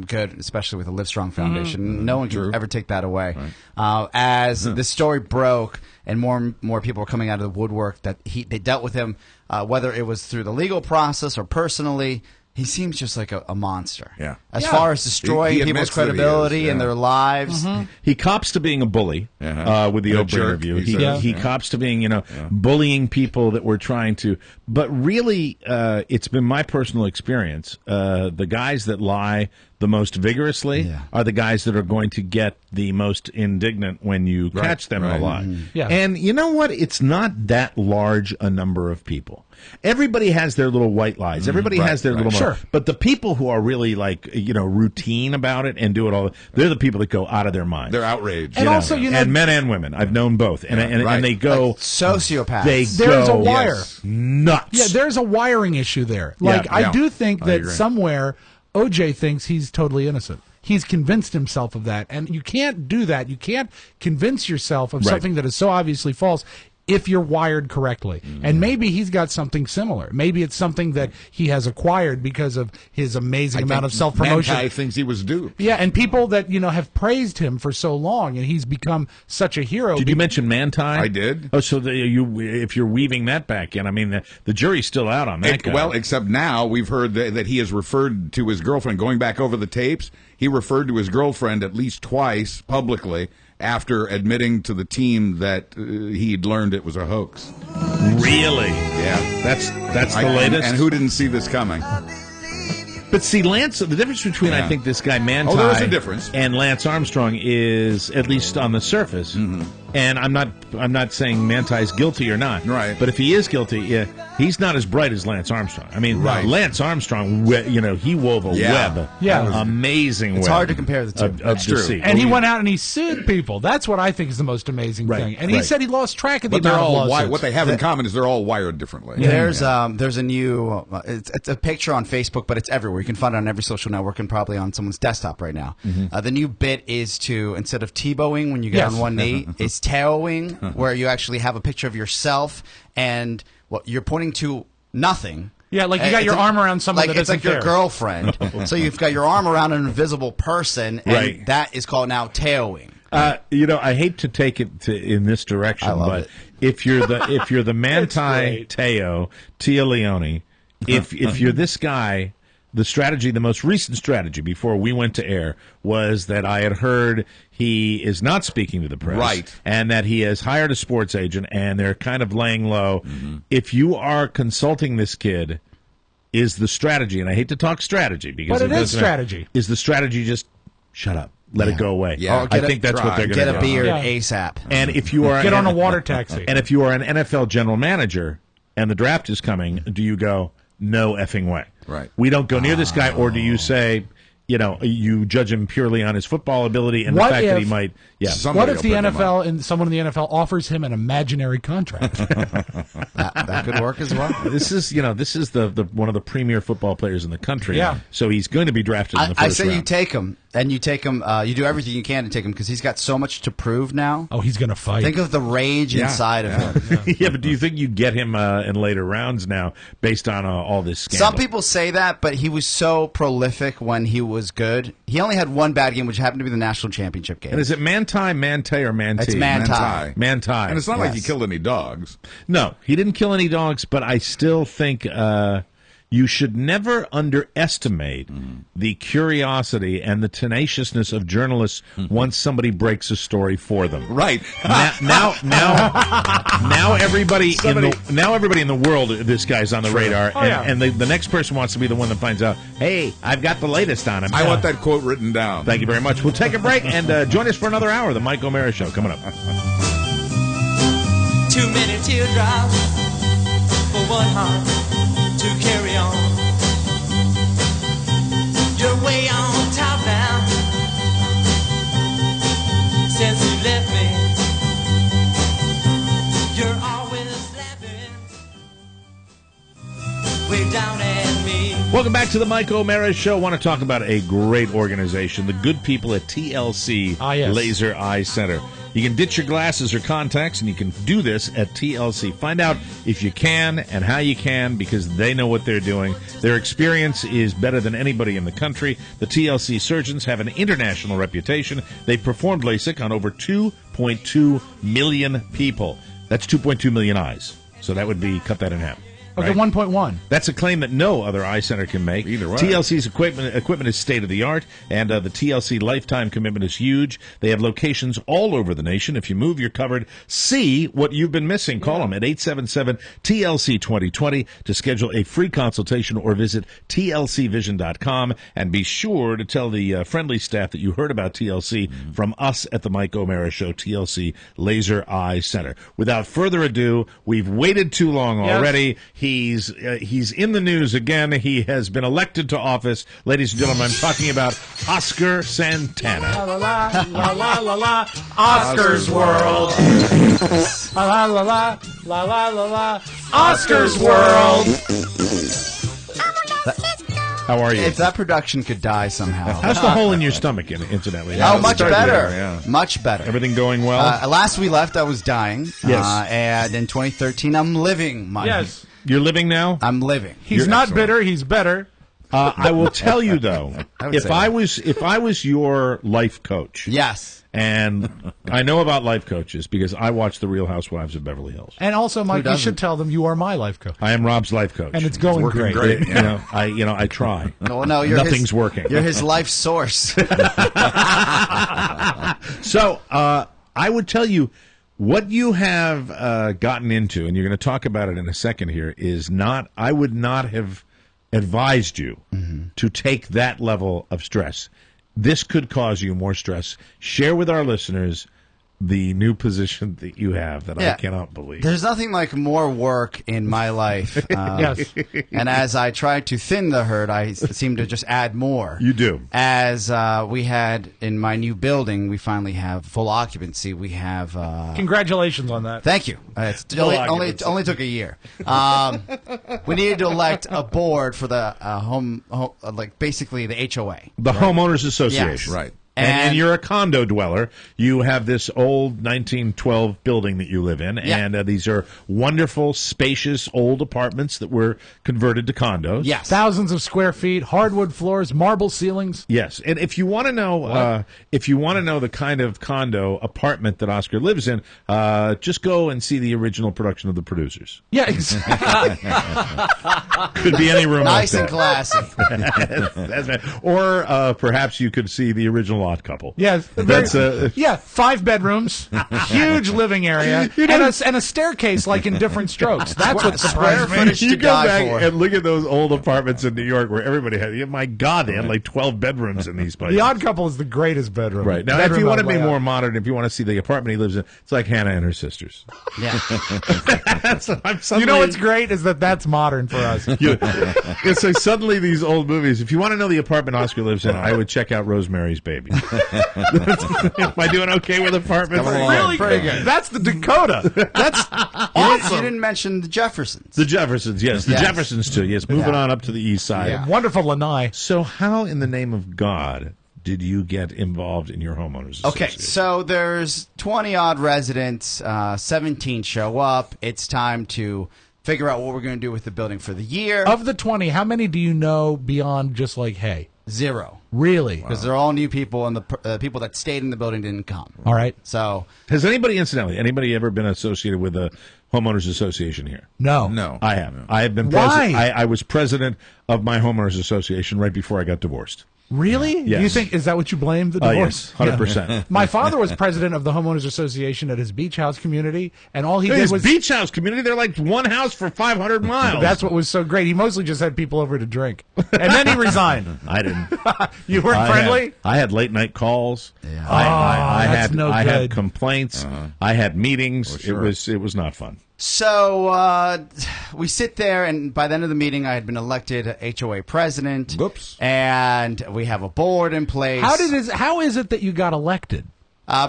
good, especially with the Livestrong Foundation. No one can ever take that away. As the story broke and more people were coming out of the woodwork that they dealt with him, whether it was through the legal process or personally, he seems just like a monster. Yeah. As far as destroying He people's admits that he credibility is, and their lives. He cops to being a bully with the And a Oprah jerk, interview. he says. He cops to being, bullying people that were trying to. But really, it's been my personal experience. The guys that lie the most vigorously are the guys that are going to get the most indignant when you catch them in a lie. Yeah. And you know what? It's not that large a number of people. Everybody has their little white lies. Everybody has their little. Sure. But the people who are really routine about it and do it all, they're the people that go out of their minds. They're outraged. And also, and men and women. I've known both, and they go Like sociopaths. There's a wire. nuts. Yeah, there's a wiring issue there. Like, I do think I that agree. somewhere OJ thinks he's totally innocent. He's convinced himself of that. And you can't do that. You can't convince yourself of something that is so obviously false if you're wired correctly. And maybe he's got something similar. Maybe it's something that he has acquired because of his amazing amount of self-promotion. Manti thinks he was duped. Yeah, and people that, have praised him for so long, and he's become such a hero. Did you mention Manti? I did. Oh, so if you're weaving that back in, I mean, the jury's still out on that guy. Well, except now we've heard that he has referred to his girlfriend. Going back over the tapes, he referred to his girlfriend at least twice publicly after admitting to the team that he'd learned it was a hoax. Really? Yeah. That's the latest? And who didn't see this coming? But see, Lance, the difference between, I think, this guy Manti there is a difference. and Lance Armstrong is, at least on the surface, and I'm not saying Manti's guilty or not. Right. But if he is guilty, he's not as bright as Lance Armstrong. I mean, Lance Armstrong, he wove a web. Yeah. Amazing web. It's hard to compare the two. Of deceit. And he went out and he sued people. That's what I think is the most amazing thing. And he said he lost track of the But they're amount of all lawsuits. what they have in common is they're all wired differently. There's a new it's a picture on Facebook, but it's everywhere. You can find it on every social network and probably on someone's desktop right now. The new bit is to, instead of Tebowing when you get on one knee, it's tailowing, where you actually have a picture of yourself and you're pointing to nothing. Yeah, like you got your arm around someone that it's isn't like your there. girlfriend. So you've got your arm around an invisible person, and that is called now tailowing. I hate to take it in this direction, but if you're the Manti Teo Leone, if you're this guy, the most recent strategy before we went to air was that I had heard he is not speaking to the press, and that he has hired a sports agent, and they're kind of laying low. If you are consulting this kid, is the strategy, and I hate to talk strategy because but it is strategy. Is the strategy just shut up? Let it go away. Yeah. I think that's what they're going to do. Get a beard ASAP. And if you are get on a water taxi, and if you are an NFL general manager and the draft is coming, do you go, no effing way? Right. We don't go near this guy, or do you say, you judge him purely on his football ability and the fact that he might. Yeah. What if the NFL and someone in the NFL offers him an imaginary contract? that could work as well. This is the one of the premier football players in the country. Yeah. So he's going to be drafted in the first round. I say you take him, and you take him. You do everything you can to take him because he's got so much to prove now. Oh, he's going to fight. Think of the rage inside of him. Yeah, but do you think you get him in later rounds now based on all this scandal? Some people say that, but he was so prolific when he was good. He only had one bad game, which happened to be the national championship game. And is it Manti, or Manti? It's Manti. Manti. And it's not like he killed any dogs. No, he didn't kill any dogs, but I still think you should never underestimate the curiosity and the tenaciousness of journalists once somebody breaks a story for them. Right. Now everybody in the world, this guy's on the radar, and the next person wants to be the one that finds out, hey, I've got the latest on him. I want that quote written down. Thank you very much. We'll take a break and join us for another hour of the Mike O'Mara Show coming up. Too many teardrops for one heart to carry on. You're way on top now. Since you left me, you're always laughing way down at me. Welcome back to the Mike O'Mara Show. I want to talk about a great organization, the good people at TLC yes. Laser Eye Center. You can ditch your glasses or contacts, and you can do this at TLC. Find out if you can and how you can, because they know what they're doing. Their experience is better than anybody in the country. The TLC surgeons have an international reputation. They've performed LASIK on over 2.2 million people. That's 2.2 million eyes. So that would be, cut that in half. Okay, right? 1.1. That's a claim that no other eye center can make. Either way. TLC's equipment is state-of-the-art, and the TLC lifetime commitment is huge. They have locations all over the nation. If you move, you're covered. See what you've been missing. Call them at 877-TLC-2020 to schedule a free consultation or visit tlcvision.com. And be sure to tell the friendly staff that you heard about TLC from us at the Mike O'Mara Show, TLC Laser Eye Center. Without further ado, we've waited too long already. He's in the news again. He has been elected to office. Ladies and gentlemen, I'm talking about Oscar Santana. La la la la la la la. Oscars world. La la la la la la la la. Oscars world. How are you? If that production could die somehow. How's the hole in your stomach, incidentally? Oh, much better. Yeah. Much better. Everything going well? Last we left, I was dying. Yes. And in 2013, I'm living. Yes. You're living now? I'm living. He's not bitter. He's better. I will tell you though, would if say I that. was your life coach, Yes. and I know about life coaches because I watch The Real Housewives of Beverly Hills. And also, Mike, you doesn't? should tell them you are my life coach. I am Rob's life coach, And it's going working great. great. I try. No, you're Nothing's working. You're his life source. So I would tell you what you have gotten into, and you're going to talk about it in a second here, is not, I would not have advised you to take that level of stress. This could cause you more stress. Share with our listeners the new position that you have that I cannot believe. There's nothing like more work in my life. Yes. And as I try to thin the herd, I seem to just add more. You do. As we had in my new building, we finally have full occupancy. We have... Congratulations on that. Thank you. It's only took a year. We needed to elect a board for the basically the HOA. The Homeowners Association. Yes. Right. And you're a condo dweller. You have this old 1912 building that you live in, and these are wonderful, spacious, old apartments that were converted to condos. Yes. Thousands of square feet, hardwood floors, marble ceilings. Yes, and if you want to know, the kind of condo apartment that Oscar lives in, just go and see the original production of The Producers. Yeah, exactly. Could be any room. Nice like and classy. That's right. Or perhaps you could see the original Odd Couple. Yes, That's 5 bedrooms, huge living area, and a staircase like in different strokes. That's what surprised me. footage You to go die back for. and look at those old apartments in New York where everybody had. My God, they had like 12 bedrooms in these places. The Odd Couple is the greatest bedroom. Right now, if you want to be more modern, if you want to see the apartment he lives in, it's like Hannah and her sisters. Yeah. You know what's great is that's modern for us. It's like suddenly these old movies. If you want to know the apartment Oscar lives in, I would check out Rosemary's Baby. Am I doing okay with apartments? Really good. That's the Dakota. That's awesome. You didn't mention the Jeffersons. The Jeffersons, yes. The Jeffersons, too. Yes, moving on up to the east side. Yeah. Wonderful lanai. So how, in the name of God, did you get involved in your homeowners association? Okay, so there's 20-odd residents, 17 show up. It's time to figure out what we're going to do with the building for the year. Of the 20, how many do you know beyond just like, hey? 0. Really? Because they're all new people, and the people that stayed in the building didn't come. All right. So Has anybody ever been associated with a homeowners association here? No. I have. I have been Why? I was president of my homeowners association right before I got divorced. Really? Yes. You think, is that what you blame the divorce? Yes, 100%. My father was president of the Homeowners Association at his beach house community, and all he did His was... beach house community, they're like one house for 500 miles. That's what was so great. He mostly just had people over to drink. And then he resigned. I didn't. You weren't friendly? I had late night calls. Yeah. I that's no had good. complaints. I had meetings. Oh, sure. It was not fun. So we sit there, and by the end of the meeting, I had been elected HOA president. Whoops. And we have a board in place. How is it that you got elected?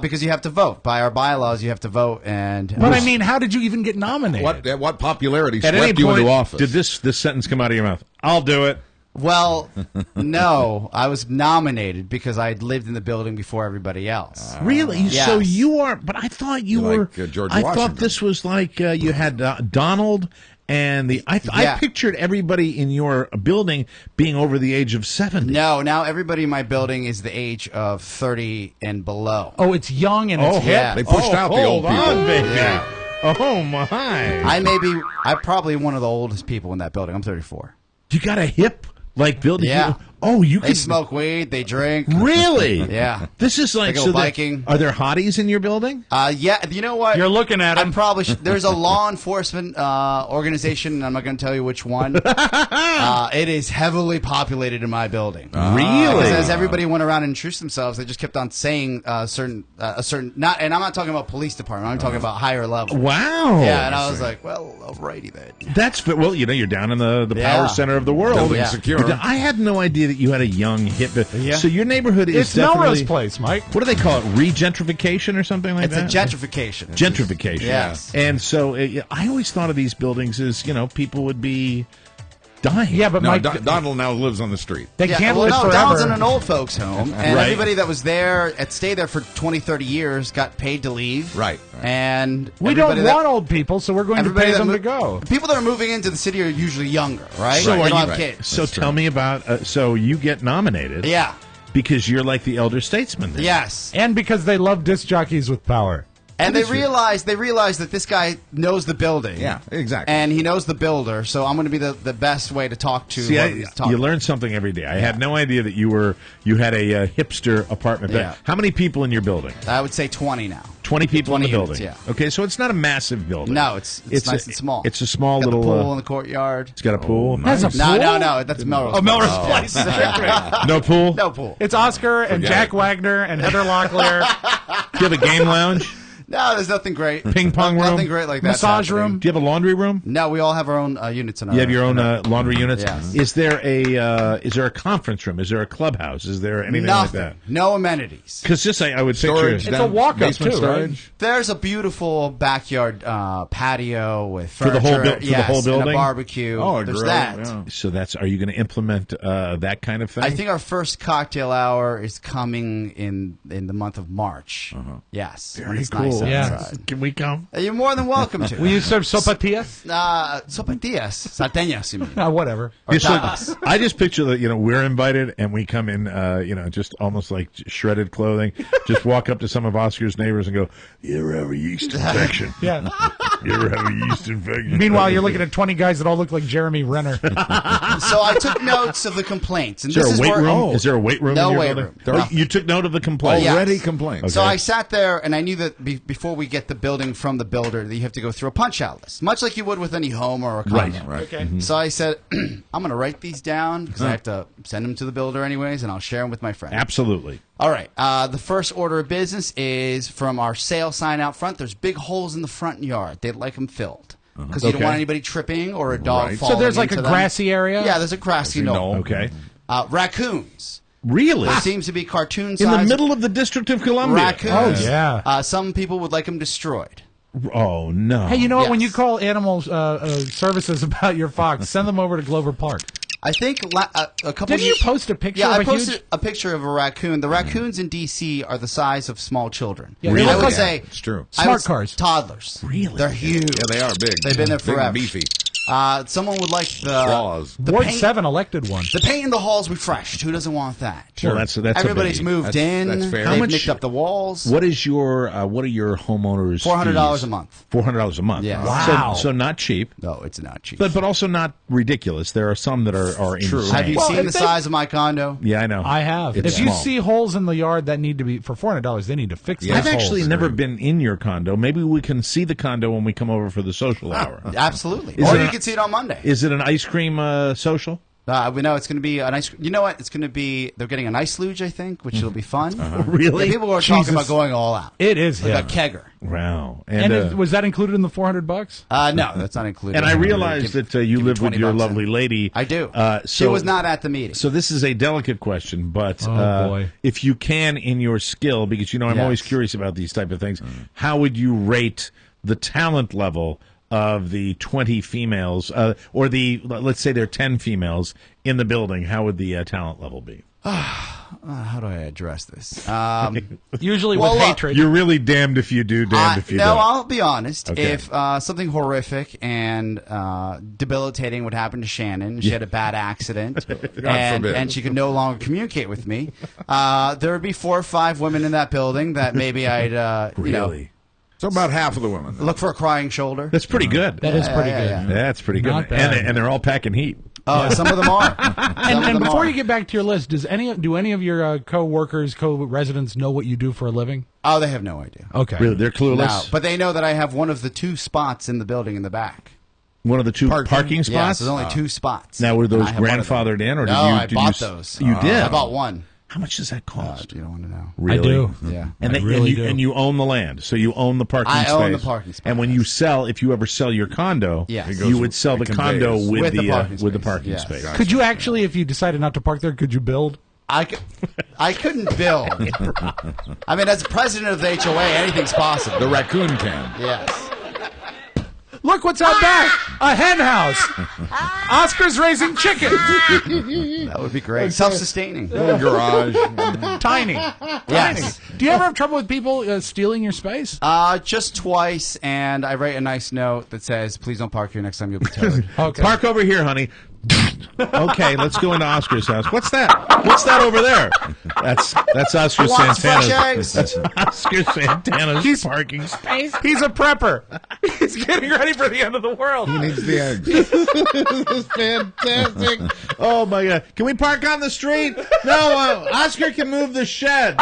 Because you have to vote. By our bylaws, you have to vote. But I mean, how did you even get nominated? What popularity At any swept you point, into office? did this sentence come out of your mouth? I'll do it. Well, no. I was nominated because I had lived in the building before everybody else. Really? Yes. So you are, but I thought you You're were. like, George I Washington. thought this was like you had Donald and the. I Yeah. pictured everybody in your building being over the age of 70. No, now everybody in my building is the age of 30 and below. Oh, it's young and it's hip. yeah. They pushed out the old people. Hold on, baby. Yeah. Oh my! I'm probably one of the oldest people in that building. I'm 34. You got a hip like building? Yeah. You They can smoke weed. They drink. Really? Yeah. This is like They go so biking. Are there hotties in your building? Yeah. You know what? You're looking at I him. probably there's a law enforcement organization. And I'm not going to tell you which one. It is heavily populated in my building. Really? Because as everybody went around and introduced themselves, they just kept on saying a certain not. And I'm not talking about police department. I'm talking about higher level. Wow. Yeah. And I was like, well, alrighty then. That's well, you're down in the Yeah. power center of the world. Building Yeah. secure. But I had no idea that you had a young hip. Yeah. So your neighborhood is It's definitely Melrose Place, Mike. What do they call it? Regentrification or something like It's a that? gentrification. Gentrification. Yes. And so I always thought of these buildings as people would be dying. Yeah, but No, Mike, Donald now lives on the street. they can't live no, forever. Donald's in an old folks home, and Right. everybody that was there, stayed there for 20, 30 years, got paid to leave. Right. And We don't everybody want old people, so we're going to everybody pay that them mo- to go. People that are moving into the city are usually younger, right? So They are don't you- have kids. So tell me about. So you get nominated. Yeah. Because you're like the elder statesman. There. Yes. And because they love disc jockeys with power. And they realize that this guy knows the building. Yeah, exactly. And he knows the builder, so I'm going to be the best way to talk to See, whoever he's talking you to. learn something every day. I had no idea that you had a hipster apartment. Yeah. How many people in your building? I would say 20 now. 20 people 20 in the units, building. yeah. Okay, so it's not a massive building. No, it's nice and small. It's a small Got little the pool in the courtyard. It's got a pool. Has a No, pool? no, that's Melrose. Oh, Melrose Place. No pool. No pool. It's Oscar and Jack Wagner and Heather Locklear. Do you have a game lounge? No, there's nothing great. Ping pong room? Nothing great like that. Massage room? Do you have a laundry room? No, we all have our own units in our. You have your own laundry units. Yes. Is there a conference room? Is there a clubhouse? Is there anything Nothing. like that? No amenities. Because just I would Storage. picture It's a walk-up, basement too, right? storage. There's a beautiful backyard patio with For the furniture. whole for the yes, whole and building? a barbecue. Oh, a There's grill, that. yeah. So are you going to implement that kind of thing? I think our first cocktail hour is coming in the month of March. Yes, very it's cool. Nice Yeah. outside. Can we come? You're more than welcome to. Will you serve sopatillas? Sopatillas, salteñas, you mean? Whatever. Or Yeah, so tapas. I just picture that we're invited and we come in just almost like shredded clothing. Just walk up to some of Oscar's neighbors and go, "You ever have a yeast infection? Yeah. You ever have a yeast infection?" Meanwhile, you're looking at 20 guys that all look like Jeremy Renner. So I took notes of the complaints. And Is there this a weight where, room? Is there a weight room? No in your weight building? room. Oh, you took note of the complaint. Yes. Already complaints. So Okay. I sat there, and I knew that before we get the building from the builder, that you have to go through a punch-out list, much like you would with any home or a condo. Right. Okay. So I said, I'm going to write these down because I have to send them to the builder anyways, and I'll share them with my friends. Absolutely. All right. The first order of business is from our sale sign out front. There's big holes in the front yard. They'd like them filled because you don't Okay. want anybody tripping or a dog Right. falling So there's like a into them. grassy area? Yeah, there's a grassy knoll. Okay. Raccoons. Really? There seems to be cartoon In size the middle of the District of Columbia. raccoons. Oh, yeah. Some people would like them destroyed. Oh no. Hey, you know what? When Yes. you call animal services about your fox, send them over to Glover Park. I think a couple. Didn't you post a picture Yeah, of I a posted huge... a picture of a raccoon. The raccoons in D.C. are the size of small children. Yeah, they I look would like- say It's true. I Smart would- cars. toddlers. Really? They're huge. Yeah, they are big. They've been there Big and forever. beefy. Someone would like the Claws. The Ward paint, 7 elected one. The paint in the halls refreshed. Who doesn't want that? Well, that's a Everybody's biggie. moved in. That's fair. They've How much- nicked up the walls. What are your homeowners? $400 fees? a month. $400 a month. Yeah. Wow. So not cheap, No, it's not cheap. but also not ridiculous. There are some that are True. insane. Have you Well, seen if the they- size of my condo? Yeah, I know. I have. It's If you small. see holes in the yard that need to be, for $400, they need to fix Yeah. those I've actually holes. never been in your condo. Maybe we can see the condo when we come over for the social hour. Absolutely. Is Or it you a- can see it on Monday. Is it an ice cream social? We know it's going to be a nice. You know what? It's going to be. They're getting a nice luge, I think, which will be fun. Really? Yeah, people are talking about going all out. It is like a kegger. Wow. And was that included in the $400? No, that's not included. And I realize that you live with your lovely lady. I do. So, she was not at the meeting. So this is a delicate question, but boy. if you can, in your skill, because I'm always curious about these type of things, how would you rate the talent level of the 20 females, or let's say there are 10 females in the building? How would the talent level be? How do I address this? Usually with hatred. You're really damned if you do, damned if you don't. No, I'll be honest. Okay. If something horrific and debilitating would happen to Shannon, she had a bad accident, and she could no longer communicate with me, there would be 4 or 5 women in that building that maybe I'd, really? So about half of the women. Look for a crying shoulder. That's pretty good. That is pretty good. Yeah. That's pretty good. Not bad. And they're all packing heat. Some of them are. And before you get back to your list, do any of your co-workers, co-residents know what you do for a living? Oh, they have no idea. Okay. Really, they're clueless? No, but they know that I have one of the 2 spots in the building in the back. One of the 2 parking spots? Yes, there's only 2 spots. Now, were those grandfathered in, or did you? I bought those. You did? I bought one. How much does that cost? You don't want to know. Really? I do. Yeah. And you own the land, so you own the parking space. I own the parking space. And when you sell, if you ever sell your condo, you would sell the condo with the parking space. Could you actually, if you decided not to park there, could you build? I couldn't build. I mean, as president of the HOA, anything's possible. The raccoon can. Yes. Look what's out back! A hen house! Oscar's raising chickens! That would be great. Self-sustaining. Garage. Tiny. Yes. Tiny. Do you ever have trouble with people stealing your space? Just twice, and I write a nice note that says, please don't park here next time, you'll be towed. Okay. Park over here, honey. Okay, let's go into Oscar's house. What's that? What's that over there? That's Oscar Santana's. That's Oscar Santana's parking space. He's a prepper. He's getting ready for the end of the world. He needs the eggs. This is fantastic. Oh, my God. Can we park on the street? No, Oscar can move the shed.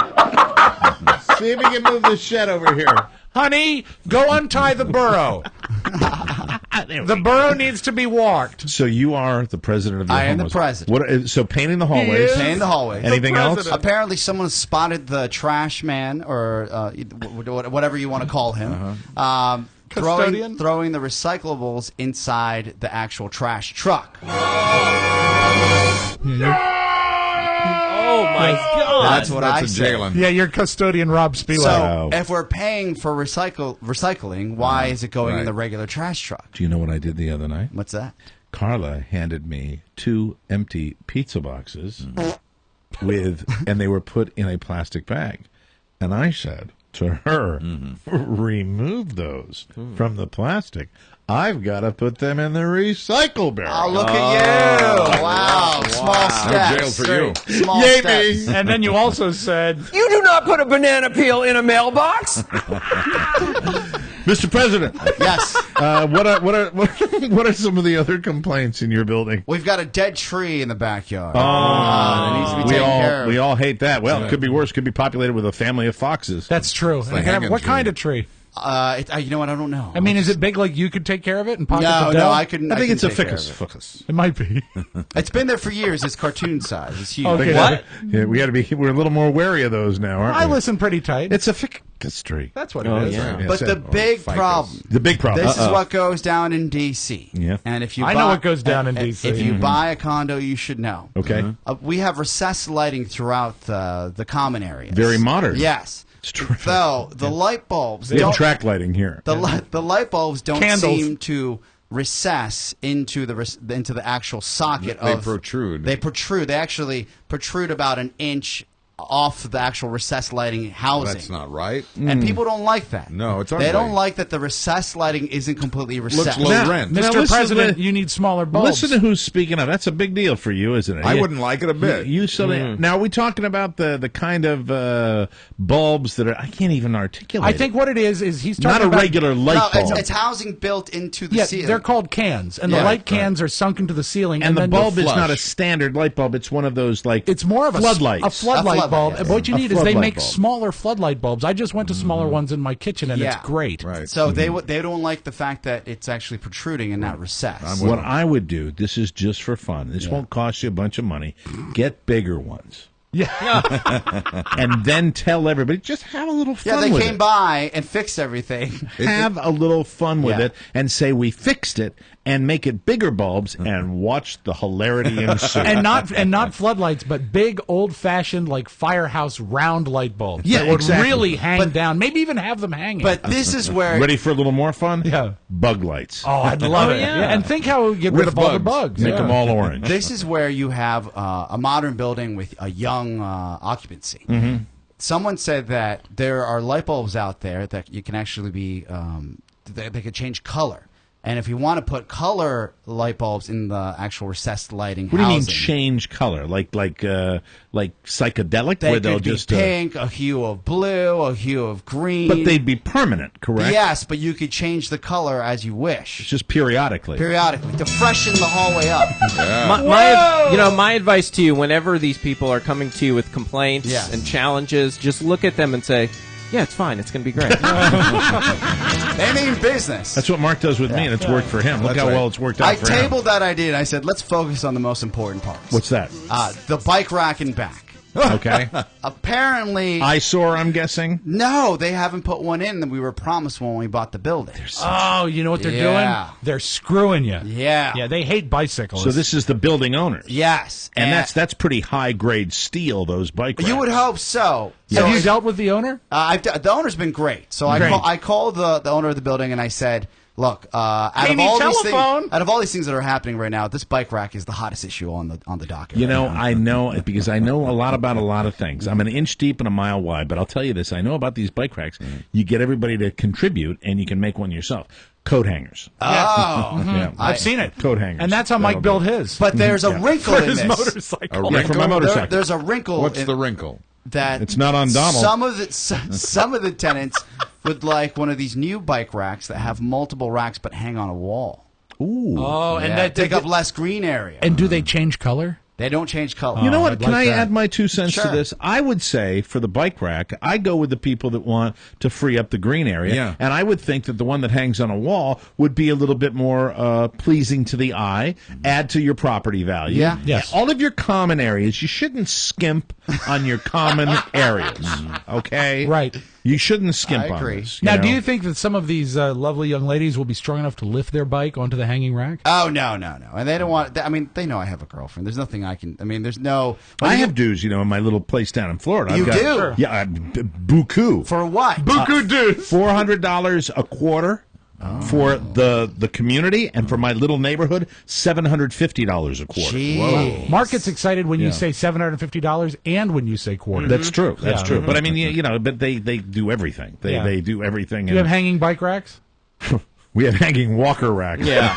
See if he can move the shed over here. Honey, go untie the burro. The burro needs to be walked. So you are the president of the I am the homeless. president. So painting the hallways. Painting the hallways. Anything else? Apparently someone spotted the trash man, or whatever you want to call him, throwing the recyclables inside the actual trash truck. Oh my God! That's what I said. Yeah, you're custodian Rob Spilo. So if we're paying for recycling, why is it going in the regular trash truck? Do you know what I did the other night? What's that? Carla handed me 2 empty pizza boxes and they were put in a plastic bag. And I said to her, remove those from the plastic. I've got to put them in the recycle barrel. Oh, look at you. Wow. Small steps. No jail for you. Small Yay, steps. me. And then you also said, You do not put a banana peel in a mailbox. Mr. President. Yes. What are some of the other complaints in your building? We've got a dead tree in the backyard. That needs to be taken care of. We all hate that. Well, it could be worse. It could be populated with a family of foxes. that's true. What kind of tree? You know what? I don't know. I mean, is it big like you could take care of it and pocket the dough? No, I couldn't. I think it's a couldn't take care of ficus. It might be. It's been there for years. It's cartoon size. It's huge. Okay. What? Yeah, we're a little more wary of those now, aren't we? I listen pretty tight. It's a ficus tree. That's what it is. yeah. But the big problem. The big problem. This is what goes down in D.C. Yeah. And if you I know what goes down in D.C. If you buy a condo, you should know. Okay. We have recessed lighting throughout the common areas. Very modern. Yes. It's true. Though the light bulbs We have don't track lighting here. the light bulbs don't Candles. seem to recess into the actual socket. They protrude. They protrude. They actually protrude about an inch off the actual recessed lighting housing. That's not right. And people don't like that. No, it's They ugly. don't like that the recessed lighting isn't completely recessed. Looks low rent. Now, Mr. listen President, to- you need smaller bulbs. Listen to who's speaking up. That's a big deal for you, isn't it? I wouldn't like it a bit. Now, are we talking about the kind of bulbs that are? I can't even articulate. I think what it is he's not talking a about regular light bulb. It's housing built into the Yeah, ceiling. they're called cans, and the Yeah, light cans are sunk into the ceiling. and the then bulb is flush. not a standard light bulb. It's one of those like It's more of floodlights. a floodlight light bulb. yes. And what you A need is they floodlight make bulb. smaller floodlight bulbs. I just went to smaller ones in my kitchen, and it's great. Right. So they don't like the fact that it's actually protruding and not recessed. What I would do, this is just for fun. This won't cost you a bunch of money. Get bigger ones. Yeah. And then tell everybody, just have a little fun they with came it. by and fixed everything. Have a little fun with Yeah. it and say we fixed it and make it bigger bulbs and watch the hilarity ensue. and not floodlights, but big old-fashioned like firehouse round light bulbs. Yeah, that would exactly. really hang down. Maybe even have them hanging. But this is where Ready for a little more fun? Yeah. Bug lights. oh, I'd love it. yeah. And think how we get rid With of all the bugs. bugs. Make Yeah. them all orange. this is where you have a modern building with a young occupancy. Mm-hmm. Someone said that there are light bulbs out there that you can actually be they could change color. And if you want to put color light bulbs in the actual recessed lighting, What do you mean housing, change color? Like psychedelic, they where they'll could be just pink, a hue of blue, a hue of green. but they'd be permanent, correct? Yes, but you could change the color as you wish. Just periodically. Periodically to freshen the hallway up. My advice to you, whenever these people are coming to you with complaints Yes. and challenges, just look at them and say, yeah, it's fine. It's going to be great. They mean business. That's what Mark does with me, and it's worked for him. Look That's how right. well it's worked out I for him. tabled that idea and I said, let's focus on the most important parts. What's that? The bike rack and back. Okay. Apparently, Eyesore, I'm guessing. no, they haven't put one in that we were promised when we bought the building. Oh, you know what they're Yeah. doing? They're screwing you. Yeah. Yeah, they hate bicyclists. So this is the building owner. Yes. And that's pretty high grade steel, those bike racks. You would hope so. Have you dealt with the owner? The owner's been great. So Great. I called the owner of the building and I said, look, out Amy, of all telephone. out of all these things that are happening right now, this bike rack is the hottest issue on the docket. You right know, now. I know it because I know a lot about a lot of things. I'm an inch deep and a mile wide, but I'll tell you this: I know about these bike racks. You get everybody to contribute, and you can make one yourself. Coat hangers. Oh. Yeah, I've seen it. Coat hangers. And that's how Mike built his. But there's a wrinkle in his this. motorcycle. Yeah, for my motorcycle. There's a wrinkle. What's the wrinkle? That It's not on Donald. Some of the tenants would like one of these new bike racks that have multiple racks but hang on a wall. Ooh. Oh, and Yeah, that take up less green area. And do they change color? They don't change color. You know what? I'd Can like I that. add my 2 cents to Sure. this? I would say for the bike rack, I go with the people that want to free up the green area. Yeah. And I would think that the one that hangs on a wall would be a little bit more pleasing to the eye, add to your property value. Yeah. Yes. All of your common areas, you shouldn't skimp on your common areas. Okay? Right. You shouldn't skimp I on agree. this. Now, know? do you think that some of these lovely young ladies will be strong enough to lift their bike onto the hanging rack? Oh no. And they don't want. I mean, they know I have a girlfriend. There's nothing I can. I mean, there's no. I have dues, in my little place down in Florida. You I've got, do? Sure. Yeah, buku. For what? $400 a quarter for the community, and for my little neighborhood, $750 a quarter. Gee. Mark gets excited when you Yeah. say $750 and when you say quarter. That's true. That's Yeah. true. But I mean, but they do everything. Yeah. They do everything. Do you have and hanging bike racks? we have hanging walker racks. Yeah.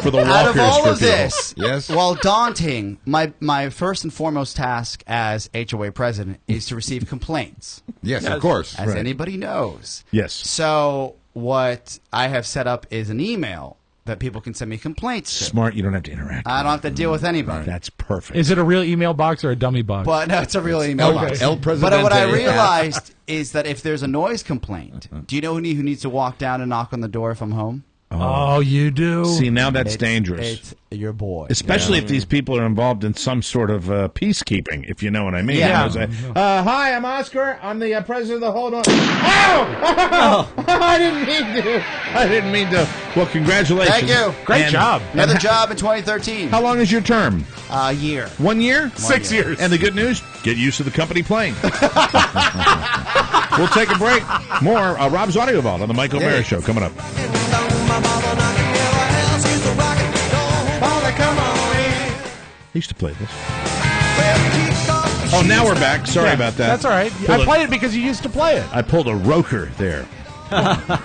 for the walkers. Out of all for of people. this, Yes. while daunting, my first and foremost task as HOA president is to receive complaints, Yes, of course. as anybody knows. Yes. So what I have set up is an email that people can send me complaints to. Smart. You don't have to interact. I don't have to deal with anybody. That's perfect. Is it a real email box or a dummy box? But no, it's a real email El- box. El But Presidente. what I realized is that if there's a noise complaint, do you know who needs to walk down and knock on the door if I'm home? Oh, you do? See, now that's It's- dangerous. It's your boy. Especially if these people are involved in some sort of peacekeeping, if you know what I mean. Yeah. You know, say, hi, I'm Oscar. I'm the president of the whole. Oh! I didn't mean to. Well, congratulations. Thank you. Great And- job. Another job in 2013. How long is your term? A year. 1 year? 6 years. And the good news? Get used to the company plane. We'll take a break. More Rob's Audio Vault on the Michael Mara Show coming up. I used to play this. Oh, now we're back. Sorry Yeah, about that. That's all right. Pulled I a- play it because you used to play it. I pulled a Roker there.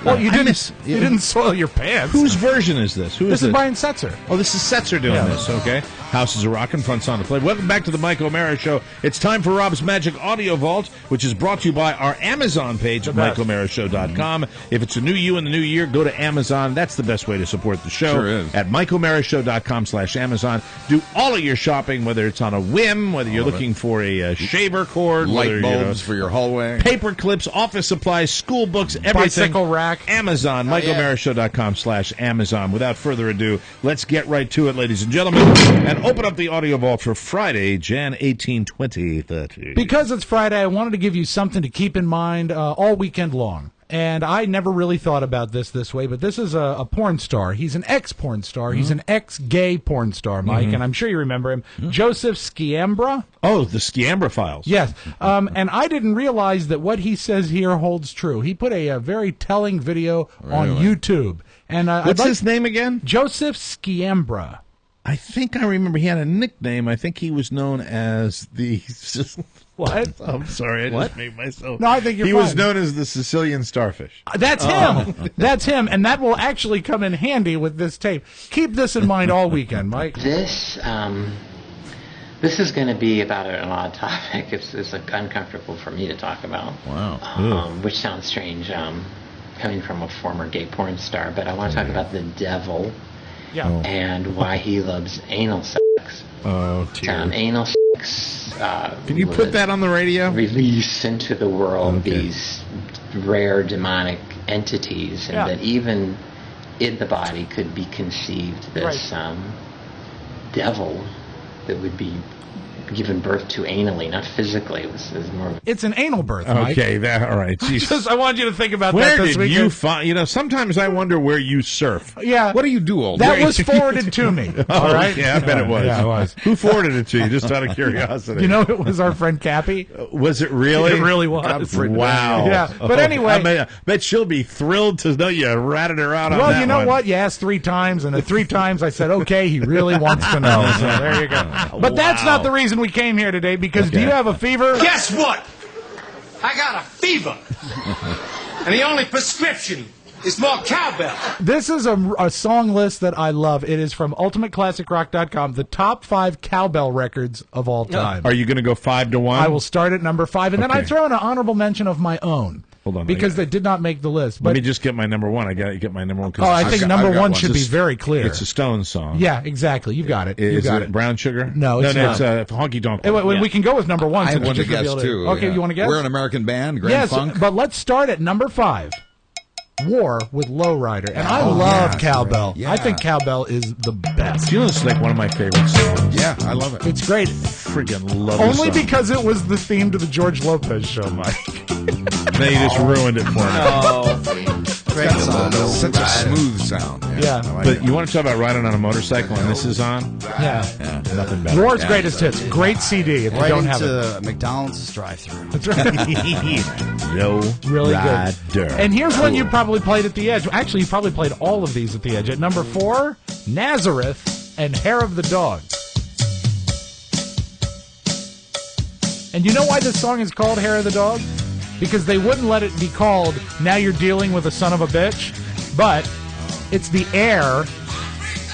Well, you didn't soil your pants. Whose version is this? This is Brian Setzer. Oh, this is Setzer doing this. Okay. House is a rockin', front's on the play. Welcome back to the Mike O'Mara Show. It's time for Rob's Magic Audio Vault, which is brought to you by our Amazon page at MikeO'MaraShow.com. If it's a new you in the new year, go to Amazon. That's the best way to support the show. Sure is. At MikeO'MaraShow.com/Amazon. Do all of your shopping, whether it's on a whim, whether you're looking for a shaver cord, light bulbs for your hallway, paper clips, office supplies, school books, everything. Bicycle rack. Amazon, MikeO'MaraShow.com/Amazon. Without further ado, let's get right to it, ladies and gentlemen, and open up the audio vault for Friday, Jan 18, 2030. Because it's Friday, I wanted to give you something to keep in mind all weekend long. And I never really thought about this way, but this is a porn star. He's an ex-porn star. He's an ex-gay porn star, Mike, and I'm sure you remember him. Joseph Sciambra. Oh, the Sciambra Files. Yes. And I didn't realize that what he says here holds true. He put a very telling video on YouTube. And what's his name again? Joseph Sciambra. I think I remember he had a nickname. I think he was known as the... What? I'm sorry, I just made myself... No, I think he was known as the Sicilian Starfish. That's him. That's him, and that will actually come in handy with this tape. Keep this in mind all weekend, Mike. This is going to be about an odd topic. It's uncomfortable for me to talk about. Wow. Which sounds strange, coming from a former gay porn star, but I want to talk about the devil. Yeah. And why he loves anal sex. Oh, dear. Anal sex. Can you put that on the radio? Release into the world these rare demonic entities, and that even in the body could be conceived this devil that would be given birth to anally, not physically. It was more. It's an anal birth, Mike. Okay, all right. I want you to think about where that this weekend. Where did you find? You know, sometimes I wonder where you surf. Yeah. What do you do all day? That day? was forwarded to me. All right. Yeah, I bet it was. Yeah, it was. Who forwarded it to you? Just out of curiosity. You know, it was our friend Cappy. Was it really? It really was. Wow. Yeah. But anyway, I bet she'll be thrilled to know you ratted her out on that. Well, you know what? You asked 3 times, and the 3 times I said, "Okay, he really wants to know." So there you go. But that's not the reason we came here today. Because do you have a fever? Guess what? I got a fever. And the only prescription is more cowbell. This is a song list that I love. It is from UltimateClassicRock.com, the top 5 cowbell records of all time. Are you going to go 5 to 1? I will start at number 5, and then I throw in an honorable mention of my own. Hold on. Because they did not make the list. But let me just get my number 1. I got to get my number 1. Oh, I think number 1 should be very clear. It's a Stones song. Yeah, exactly. You got it. Is it Brown Sugar? No, it's not. It's Honky Tonk. We can go with number 1. I want to guess, too. Okay, you want to guess? We're an American band, Grand Funk. Yes, but let's start at number 5. War with Lowrider. And I love cowbell. Yeah. I think cowbell is the best. You know, it's like one of my favorite songs. Yeah, I love it. It's great. Friggin' love Only the song. because it was the theme to the George Lopez show, Mike. Then you just ruined it for me. Great song. Such a smooth sound. Yeah. I like But it. you want to talk about riding on a motorcycle and this is on? Yeah. Nothing better. War's Greatest Hits. Great CD if you Right don't have into it. McDonald's drive-thru. That's right. No Really rider. good. And here's one you probably played at the Edge. Actually, you probably played all of these at the Edge. At number 4, Nazareth and Hair of the Dog. And you know why this song is called Hair of the Dog? Because they wouldn't let it be called Now You're Dealing with a Son of a Bitch, but it's the heir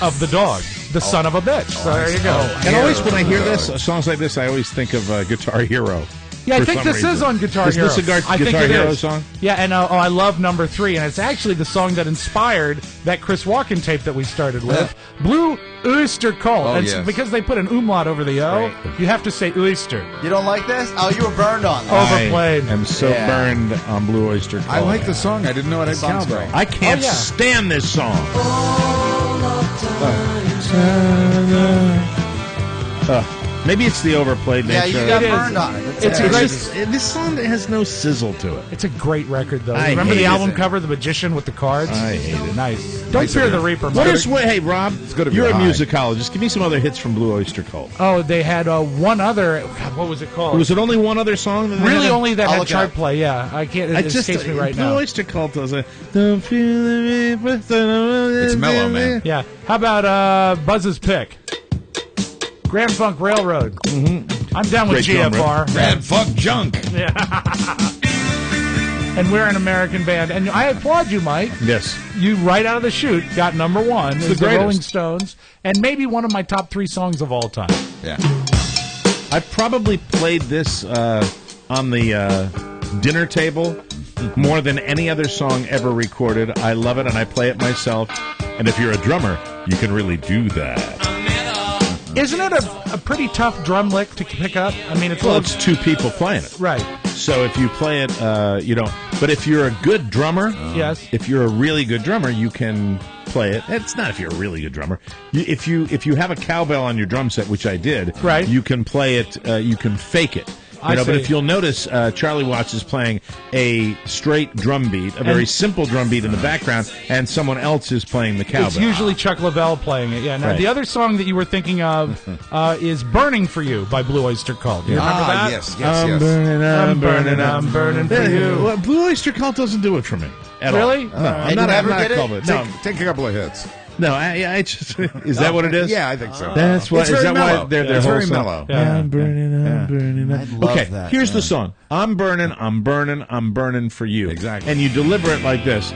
of the dog, the son of a bitch. So there you go. And always when I hear this, songs like this, I always think of Guitar Hero. Yeah, I for think some this reason. is on Guitar Hero. Is this a I think Guitar it Hero is. song? Yeah, and I love number 3, and it's actually the song that inspired that Chris Walken tape that we started with, Blue Oyster Cult. Oh, and yes. because they put an umlaut over the O, you have to say oyster. You don't like this? Oh, you were burned on this. Overplayed. I'm so burned on Blue Oyster Cult. I like the song. I didn't know it had song's cowbell. great. I can't Oh, yeah. stand this song. Maybe it's the overplayed Yeah, nature. you got It is. burned on it. It's a It's great. just, this song has no sizzle to it. It's a great record, though. I Remember the hate album it. cover, The Magician with the cards? I hate it. Nice. Don't fear the Reaper. What Mike. is? Hey, Rob, good to be you're a high. musicologist. Give me some other hits from Blue Oyster Cult. Oh, they had one other. God, what was it called? Was it only one other song? That they Really had? only that I'll had look chart up. play, yeah. I can't, it escapes me right Blue now. Oyster Cult does it. Don't feel the reaper. It's mellow, man. Yeah. How about Buzz's Pick? Grand Funk Railroad. Mm-hmm. I'm down with Great drum riff. GFR. Grand Funk Junk. and we're an American band. And I applaud you, Mike. Yes. You, right out of the chute, got number one. It's the greatest. Rolling Stones, and maybe one of my top 3 songs of all time. Yeah. I probably played this on the dinner table more than any other song ever recorded. I love it, and I play it myself. And if you're a drummer, you can really do that. Isn't it a pretty tough drum lick to pick up? I mean, it's 2 people playing it. Right. So if you play it, you don't. But if you're a good drummer, yes. If you're a really good drummer, you can play it. It's not if you're a really good drummer. If you have a cowbell on your drum set, which I did, right. You can play it. You can fake it. But if you'll notice, Charlie Watts is playing a straight drum beat, a very simple drum beat in the background, and someone else is playing the cowbell. It's usually Chuck Leavell playing it. Yeah. Now, the other song that you were thinking of is "Burning for You" by Blue Oyster Cult. Do you remember that? Yes. I'm burning for you. Well, Blue Oyster Cult doesn't do it for me at all. Really? No, I'm not a No, take a couple of hits. No, I just is that what it is? Yeah, I think so. That's what. Is that why they're it's whole very song? mellow. Yeah. I'm burning. I love Okay, that. here's the song. I'm burning for you. Exactly. And you deliver it like this.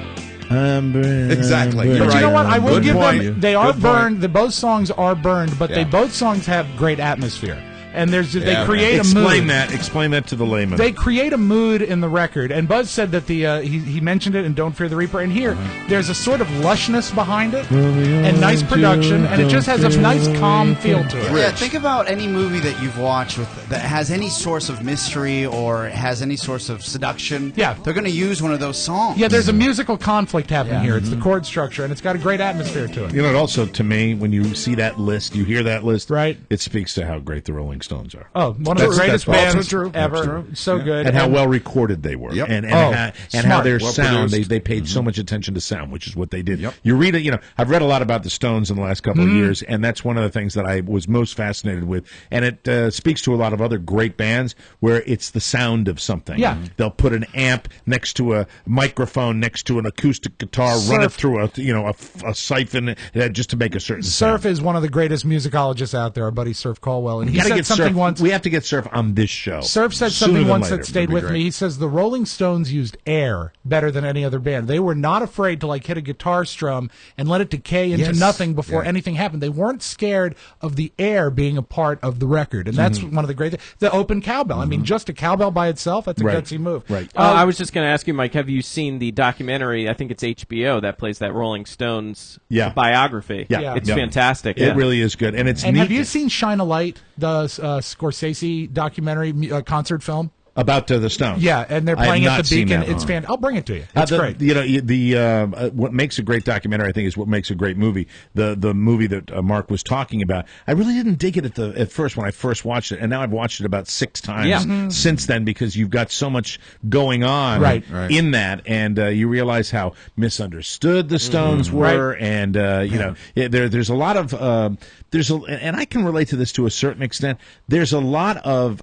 I'm burning. Exactly. I'm But burning. you know what? I will Good give point. them. They are Good burned. Both songs are burned, but Yeah. both songs have great atmosphere. And they create a Explain mood. Explain that to the layman. They create a mood in the record. And Buzz said that he mentioned it in "Don't Fear the Reaper." And here, there's a sort of lushness behind it, and nice production, and it just has a nice calm feel to it. Yeah, think about any movie that you've watched that has any source of mystery or has any source of seduction. Yeah. They're going to use one of those songs. Yeah, there's a musical conflict happening here. It's the chord structure, and it's got a great atmosphere to it. You know, it also, to me, when you see that list, you hear that list, right? It speaks to how great the Rolling Stones are. Oh, one of the greatest bands ever. That's So good. And how well recorded they were. Yep. And how smart. their Well sound, produced. they paid so much attention to sound, which is what they did. Yep. You read it, I've read a lot about the Stones in the last couple of years, and that's one of the things that I was most fascinated with. And it speaks to a lot of other great bands where it's the sound of something. Yeah. They'll put an amp next to a microphone, next to an acoustic guitar, run it through a siphon just to make a certain Surf sound. is one of the greatest musicologists out there, our buddy Surf Caldwell. And he said something Surf. once. We have to get Surf on this show. Surf said Sooner something than once later. that stayed with me. He says the Rolling Stones used air better than any other band. They were not afraid to hit a guitar strum and let it decay into nothing before anything happened. They weren't scared of the air being a part of the record, and that's one of the great things. The open cowbell. I mean, just a cowbell by itself, that's a gutsy move. Right. I was just going to ask you, Mike, have you seen the documentary, I think it's HBO, that plays that Rolling Stones biography? Yeah. It's fantastic. It really is good. And it's And neat. have you seen Shine a Light, the Scorsese documentary concert film? About the Stones. Yeah, and they're I have playing at not the seen Beacon. that. It's fantastic. I'll bring it to you. It's great. What makes a great documentary, I think, is what makes a great movie. The movie that Mark was talking about. I really didn't dig it at first when I first watched it, and now I've watched it about 6 times since then because you've got so much going on in that, and you realize how misunderstood the Stones were, and there's a lot of and I can relate to this to a certain extent. There's a lot of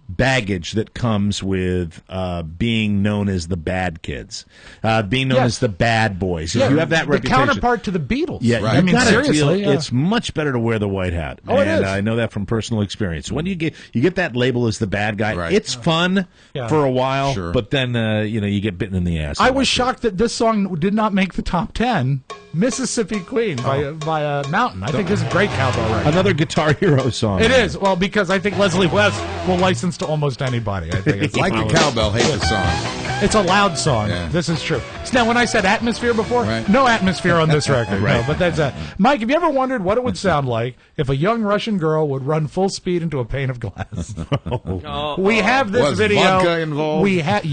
baggage that comes with being known as the bad kids, being known as the bad boys. If you have that reputation, the counterpart to the Beatles. Yeah, I mean, seriously, it's much better to wear the white hat. Oh, it is. I know that from personal experience. When you get that label as the bad guy, it's fun for a while, but then you get bitten in the ass. I was shocked that this song did not make the top 10. Mississippi Queen by Mountain. I think this is a great cowbell record. Another Guitar Hero song. It is. Well, because I think Leslie West will license to almost anybody. I think it's like the cowbell, hate the song. It's a loud song. Yeah. This is true. So now, when I said atmosphere before, no atmosphere on this record. No, but that's Mike, have you ever wondered what it would sound like if a young Russian girl would run full speed into a pane of glass? We have this Was video. vodka involved? We have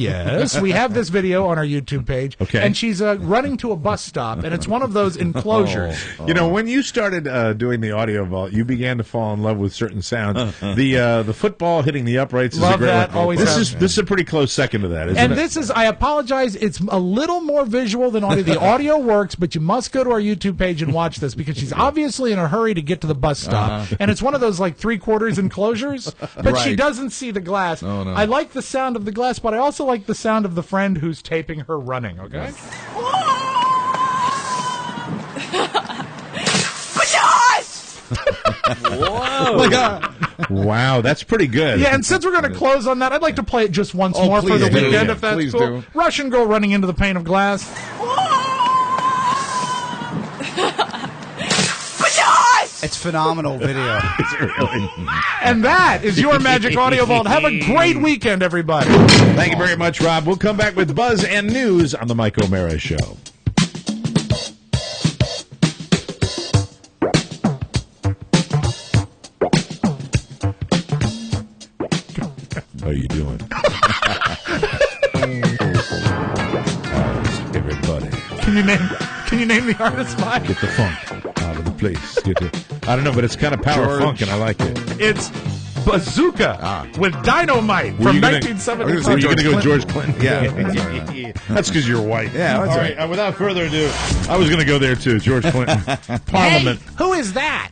this video on our YouTube page. Okay. And she's running to a bus stop, and it's one of those enclosures. When you started doing the audio vault, you began to fall in love with certain sounds. The football hitting the uprights is a Love great that. one. Always This have. is a pretty close second to that, isn't And it? this is, I apologize, it's a little more visual than audio. The audio works, but you must go to our YouTube page and watch this because she's obviously in a hurry to get to the bus stop. And it's one of those like 3/4 enclosures, but she doesn't see the glass. Oh, no. I like the sound of the glass, but I also like the sound of the friend who's taping her running, okay? Whoa! Wow, that's pretty good. Yeah, and since we're going to close on that, I'd like to play it just once more for the weekend, if that's please cool. do. Russian girl running into the pane of glass. It's phenomenal video. And that is your Magic Audio Vault. Have a great weekend, everybody. Thank you very much, Rob. We'll come back with buzz and news on the Mike O'Mara Show. How you doing? Everybody. Can you name the artist, Mike? Get the funk out of the place. I don't know, but it's kind of power funk, and I like it. It's Bazooka with Dynamite from 1975. Were you going to go George Clinton? Yeah. That's because you're white. Yeah, that's all right. Without further ado, I was going to go there too. George Clinton. Parliament. Hey, who is that?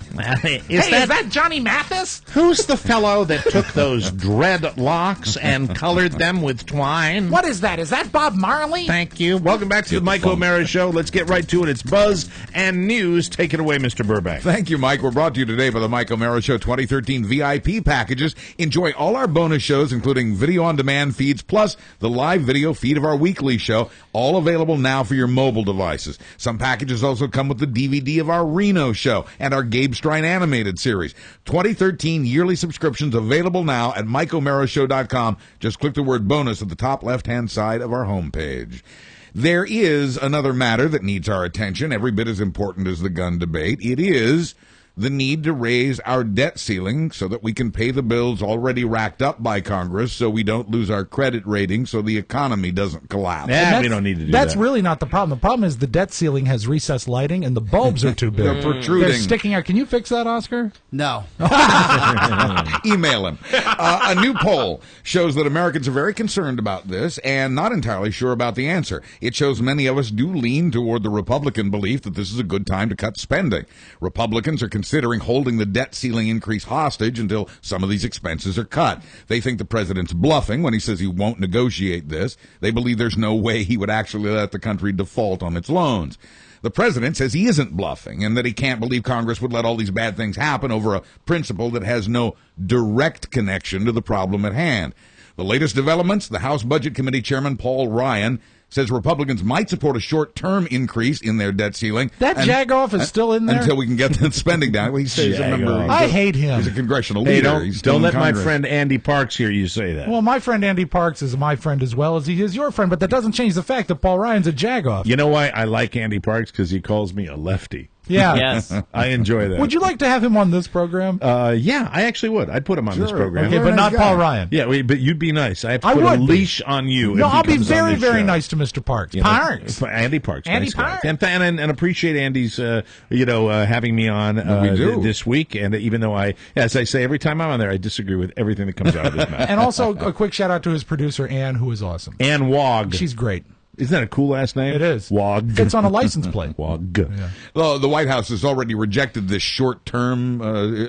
Is that Johnny Mathis? Who's the fellow that took those dreadlocks and colored them with twine? What is that? Is that Bob Marley? Thank you. Welcome back to the Mike O'Mara Show. Let's get right to it. It's buzz and news. Take it away, Mr. Burbank. Thank you, Mike. We're brought to you today by the Mike O'Mara Show 2013 VIP packages. Enjoy all our bonus shows, including video-on-demand feeds, plus the live video feed of our weekly show, all available now for your mobile devices. Some packages also come with the DVD of our Reno show and our Gabe Strine animated series. 2013 yearly subscriptions available now at MikeO'MaraShow.com. Just click the word bonus at the top left-hand side of our homepage. There is another matter that needs our attention, every bit as important as the gun debate. It is the need to raise our debt ceiling so that we can pay the bills already racked up by Congress so we don't lose our credit rating so the economy doesn't collapse. Yeah, we don't need to do that. That's really not the problem. The problem is the debt ceiling has recessed lighting and the bulbs are too big. They're protruding. They're sticking out. Can you fix that, Oscar? No. Email him. A new poll shows that Americans are very concerned about this and not entirely sure about the answer. It shows many of us do lean toward the Republican belief that this is a good time to cut spending. Republicans are considering holding the debt ceiling increase hostage until some of these expenses are cut. They think the president's bluffing when he says he won't negotiate this. They believe there's no way he would actually let the country default on its loans. The president says he isn't bluffing and that he can't believe Congress would let all these bad things happen over a principle that has no direct connection to the problem at hand. The latest developments, the House Budget Committee Chairman Paul Ryan says Republicans might support a short-term increase in their debt ceiling. That jagoff is still in there? Until we can get the spending down. Well, he says he's a member. I hate him. He's a congressional leader. Don't let my friend Andy Parks hear you say that. Well, my friend Andy Parks is my friend as well as he is your friend, but that doesn't change the fact that Paul Ryan's a jagoff. You know why I like Andy Parks? Because he calls me a lefty. Yeah. Yes. I enjoy that. Would you like to have him on this program? Yeah, I actually would. I'd put him on this program. Okay, but not Paul Ryan. Yeah, but you'd be nice. I have to put a leash on you. No, I'll be very, very nice to Mr. Parks. Parks. Andy Parks. Andy nice Parks. And appreciate Andy's, having me on this week. And even though as I say, every time I'm on there, I disagree with everything that comes out of his mouth. And also a quick shout out to his producer, Ann, who is awesome. Ann Wog. She's great. Isn't that a cool last name? It is. Wog. It's on a license plate. Wog. Yeah. Well, the White House has already rejected this short-term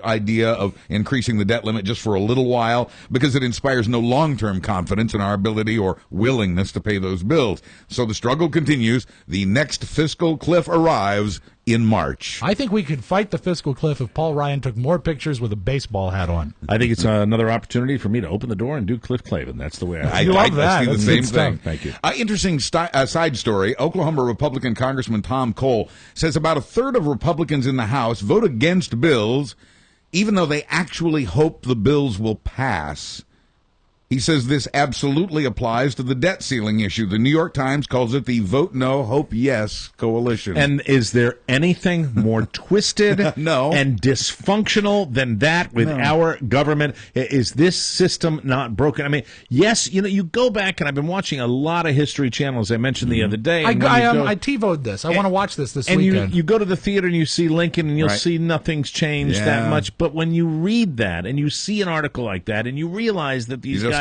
idea of increasing the debt limit just for a little while because it inspires no long-term confidence in our ability or willingness to pay those bills. So the struggle continues. The next fiscal cliff arrives in March. I think we could fight the fiscal cliff if Paul Ryan took more pictures with a baseball hat on. I think it's another opportunity for me to open the door and do Cliff Clavin. That's the way I love that. I see the same thing. Thank you. Interesting side story. Oklahoma Republican Congressman Tom Cole says about a third of Republicans in the House vote against bills, even though they actually hope the bills will pass. He says this absolutely applies to the debt ceiling issue. The New York Times calls it the Vote No, Hope Yes coalition. And is there anything more twisted and dysfunctional than that with our government? Is this system not broken? I mean, yes, you go back, and I've been watching a lot of History Channel, as I mentioned the other day. I TiVo'd this. I want to watch this weekend. And you go to the theater and you see Lincoln, and you'll see nothing's changed that much. But when you read that and you see an article like that and you realize that these guys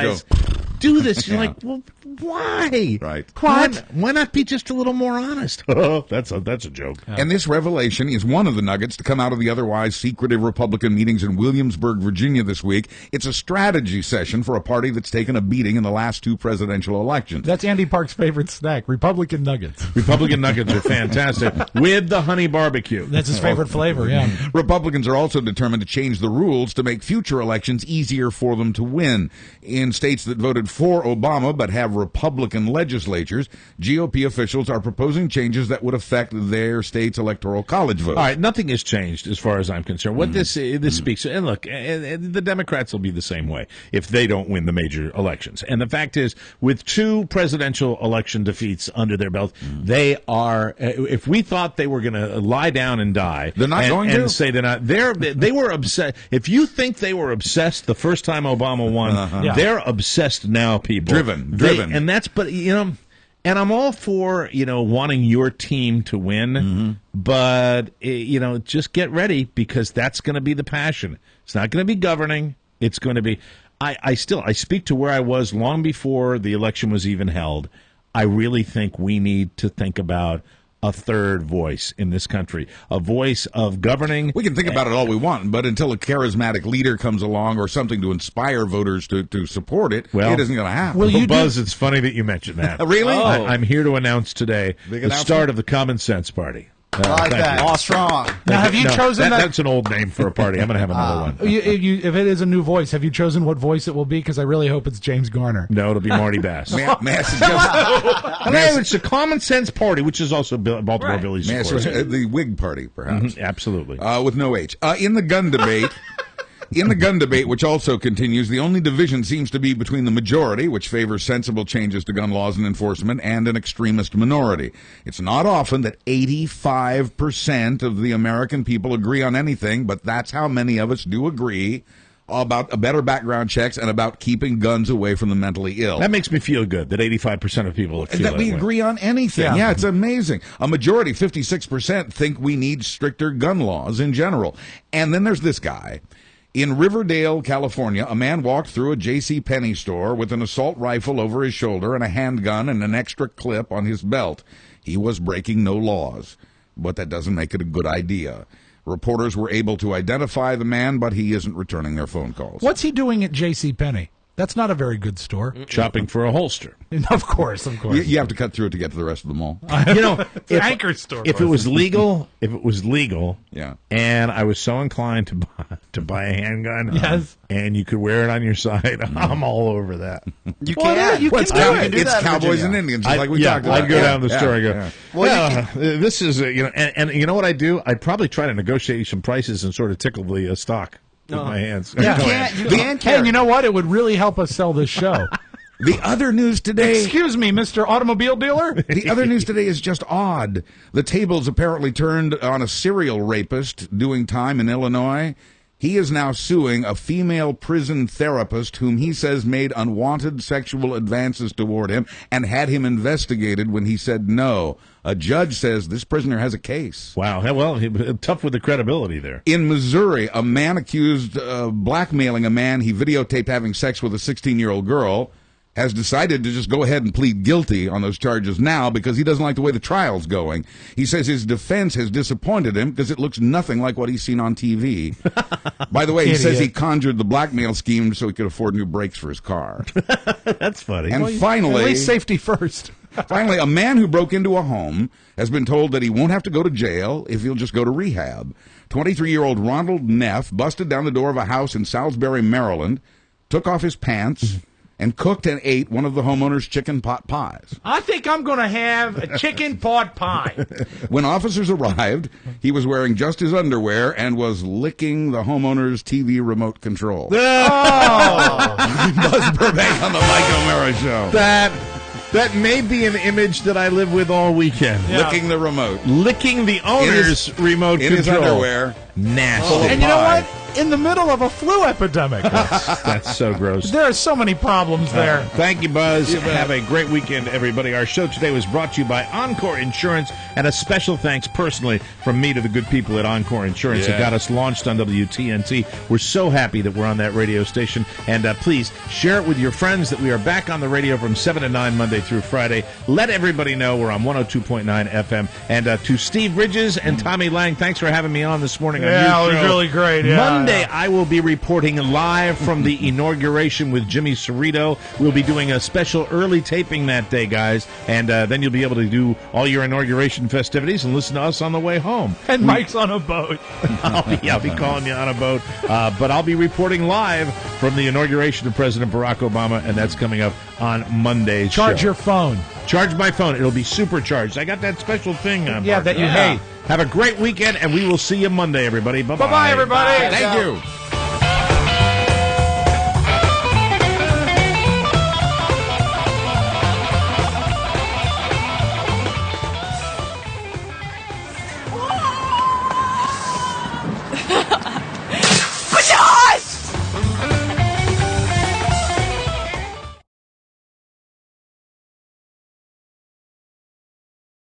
do this. You're like, well, why? Right. Why not be just a little more honest? Oh, that's a joke. And this revelation is one of the nuggets to come out of the otherwise secretive Republican meetings in Williamsburg, Virginia this week. It's a strategy session for a party that's taken a beating in the last 2 presidential elections. That's Andy Park's favorite snack, Republican nuggets. Republican nuggets are fantastic with the honey barbecue. That's his favorite flavor, yeah. Republicans are also determined to change the rules to make future elections easier for them to win. In states that voted for Obama but have Republican legislatures, GOP officials are proposing changes that would affect their state's electoral college votes. All right, nothing has changed as far as I'm concerned. What this speaks to, and look, the Democrats will be the same way if they don't win the major elections. And the fact is, with 2 presidential election defeats under their belt, they are, if we thought they were going to lie down and die, they're not going to say they're not. They were obsessed. If you think they were obsessed the first time Obama won, they're obsessed now, people. Driven. And that's, but, and I'm all for, wanting your team to win, but, just get ready because that's going to be the passion. It's not going to be governing. It's going to be, I speak to where I was long before the election was even held. I really think we need to think about a third voice in this country, a voice of governing. We can think about it all we want, but until a charismatic leader comes along or something to inspire voters to support it, it isn't going to happen. Buzz, it's funny that you mentioned that. Really? I'm here to announce today the start of the Common Sense Party. I like that. Armstrong. Now, have you chosen that? That's an old name for a party. I'm going to have another one. If it is a new voice, have you chosen what voice it will be? Because I really hope it's James Garner. No, it'll be Marty Bass. It's the Common Sense Party, which is also Baltimore Billy's. The Whig Party, perhaps. Absolutely. With no H. In the gun debate... In the gun debate, which also continues, the only division seems to be between the majority, which favors sensible changes to gun laws and enforcement, and an extremist minority. It's not often that 85% of the American people agree on anything, but that's how many of us do agree about better background checks and about keeping guns away from the mentally ill. That makes me feel good, that 85% of people feel that we way. agree on anything. Yeah, it's amazing. A majority, 56%, think we need stricter gun laws in general. And then there's this guy. In Riverdale, California, a man walked through a JCPenney store with an assault rifle over his shoulder and a handgun and an extra clip on his belt. He was breaking no laws, but that doesn't make it a good idea. Reporters were able to identify the man, but he isn't returning their phone calls. What's he doing at JCPenney? That's not a very good store. Shopping for a holster. Of course. You have to cut through it to get to the rest of the mall. It's an anchor store. If it was legal, yeah, and I was so inclined to buy a handgun, yes, and you could wear it on your side, I'm all over that. You can. It's Cowboys and Indians, like we talked about. I'd go down the store and go, this is, and you know what I'd do? I'd probably try to negotiate some prices and sort of tickle the stock. With my hands. You can. And you know what? It would really help us sell this show. The other news today... Excuse me, Mr. Automobile Dealer? The other news today is just odd. The tables apparently turned on a serial rapist doing time in Illinois. He is now suing a female prison therapist whom he says made unwanted sexual advances toward him and had him investigated when he said no. A judge says this prisoner has a case. Wow. Well, tough with the credibility there. In Missouri, a man accused of blackmailing a man he videotaped having sex with a 16-year-old girl has decided to just go ahead and plead guilty on those charges now because he doesn't like the way the trial's going. He says his defense has disappointed him because it looks nothing like what he's seen on TV. By the way, he says he conjured the blackmail scheme so he could afford new brakes for his car. That's funny. And finally... At least safety first. Finally, a man who broke into a home has been told that he won't have to go to jail if he'll just go to rehab. 23-year-old Ronald Neff busted down the door of a house in Salisbury, Maryland, took off his pants... and cooked and ate one of the homeowner's chicken pot pies. I think I'm going to have a chicken pot pie. When officers arrived, he was wearing just his underwear and was licking the homeowner's TV remote control. Oh! Buzz Burbank on the Mike O'Mara Show. That may be an image that I live with all weekend. Yeah. Licking the remote. Licking the owner's remote control. In his underwear. Nasty. And you know what? in the middle of a flu epidemic. That's so gross. There are so many problems there. Thank you, Buzz. Have a great weekend, everybody. Our show today was brought to you by Encore Insurance, and a special thanks personally from me to the good people at Encore Insurance that got us launched on WTNT. We're so happy that we're on that radio station, and please share it with your friends that we are back on the radio from 7 to 9 Monday through Friday. Let everybody know we're on 102.9 FM. And to Steve Ridges and Tommy Lang, thanks for having me on this morning on your show. It was really great. Monday, I will be reporting live from the inauguration with Jimmy Cerrito. We'll be doing a special early taping that day, guys, and then you'll be able to do all your inauguration festivities and listen to us on the way home. And Mike's on a boat. I'll be calling you on a boat, but I'll be reporting live from the inauguration of President Barack Obama, and that's coming up on Monday's Charge show. your phone. Charge my phone. It'll be supercharged. I got that special thing. That you hate. Have a great weekend, and we will see you Monday, everybody. Bye-bye. Bye-bye, everybody. Thank you.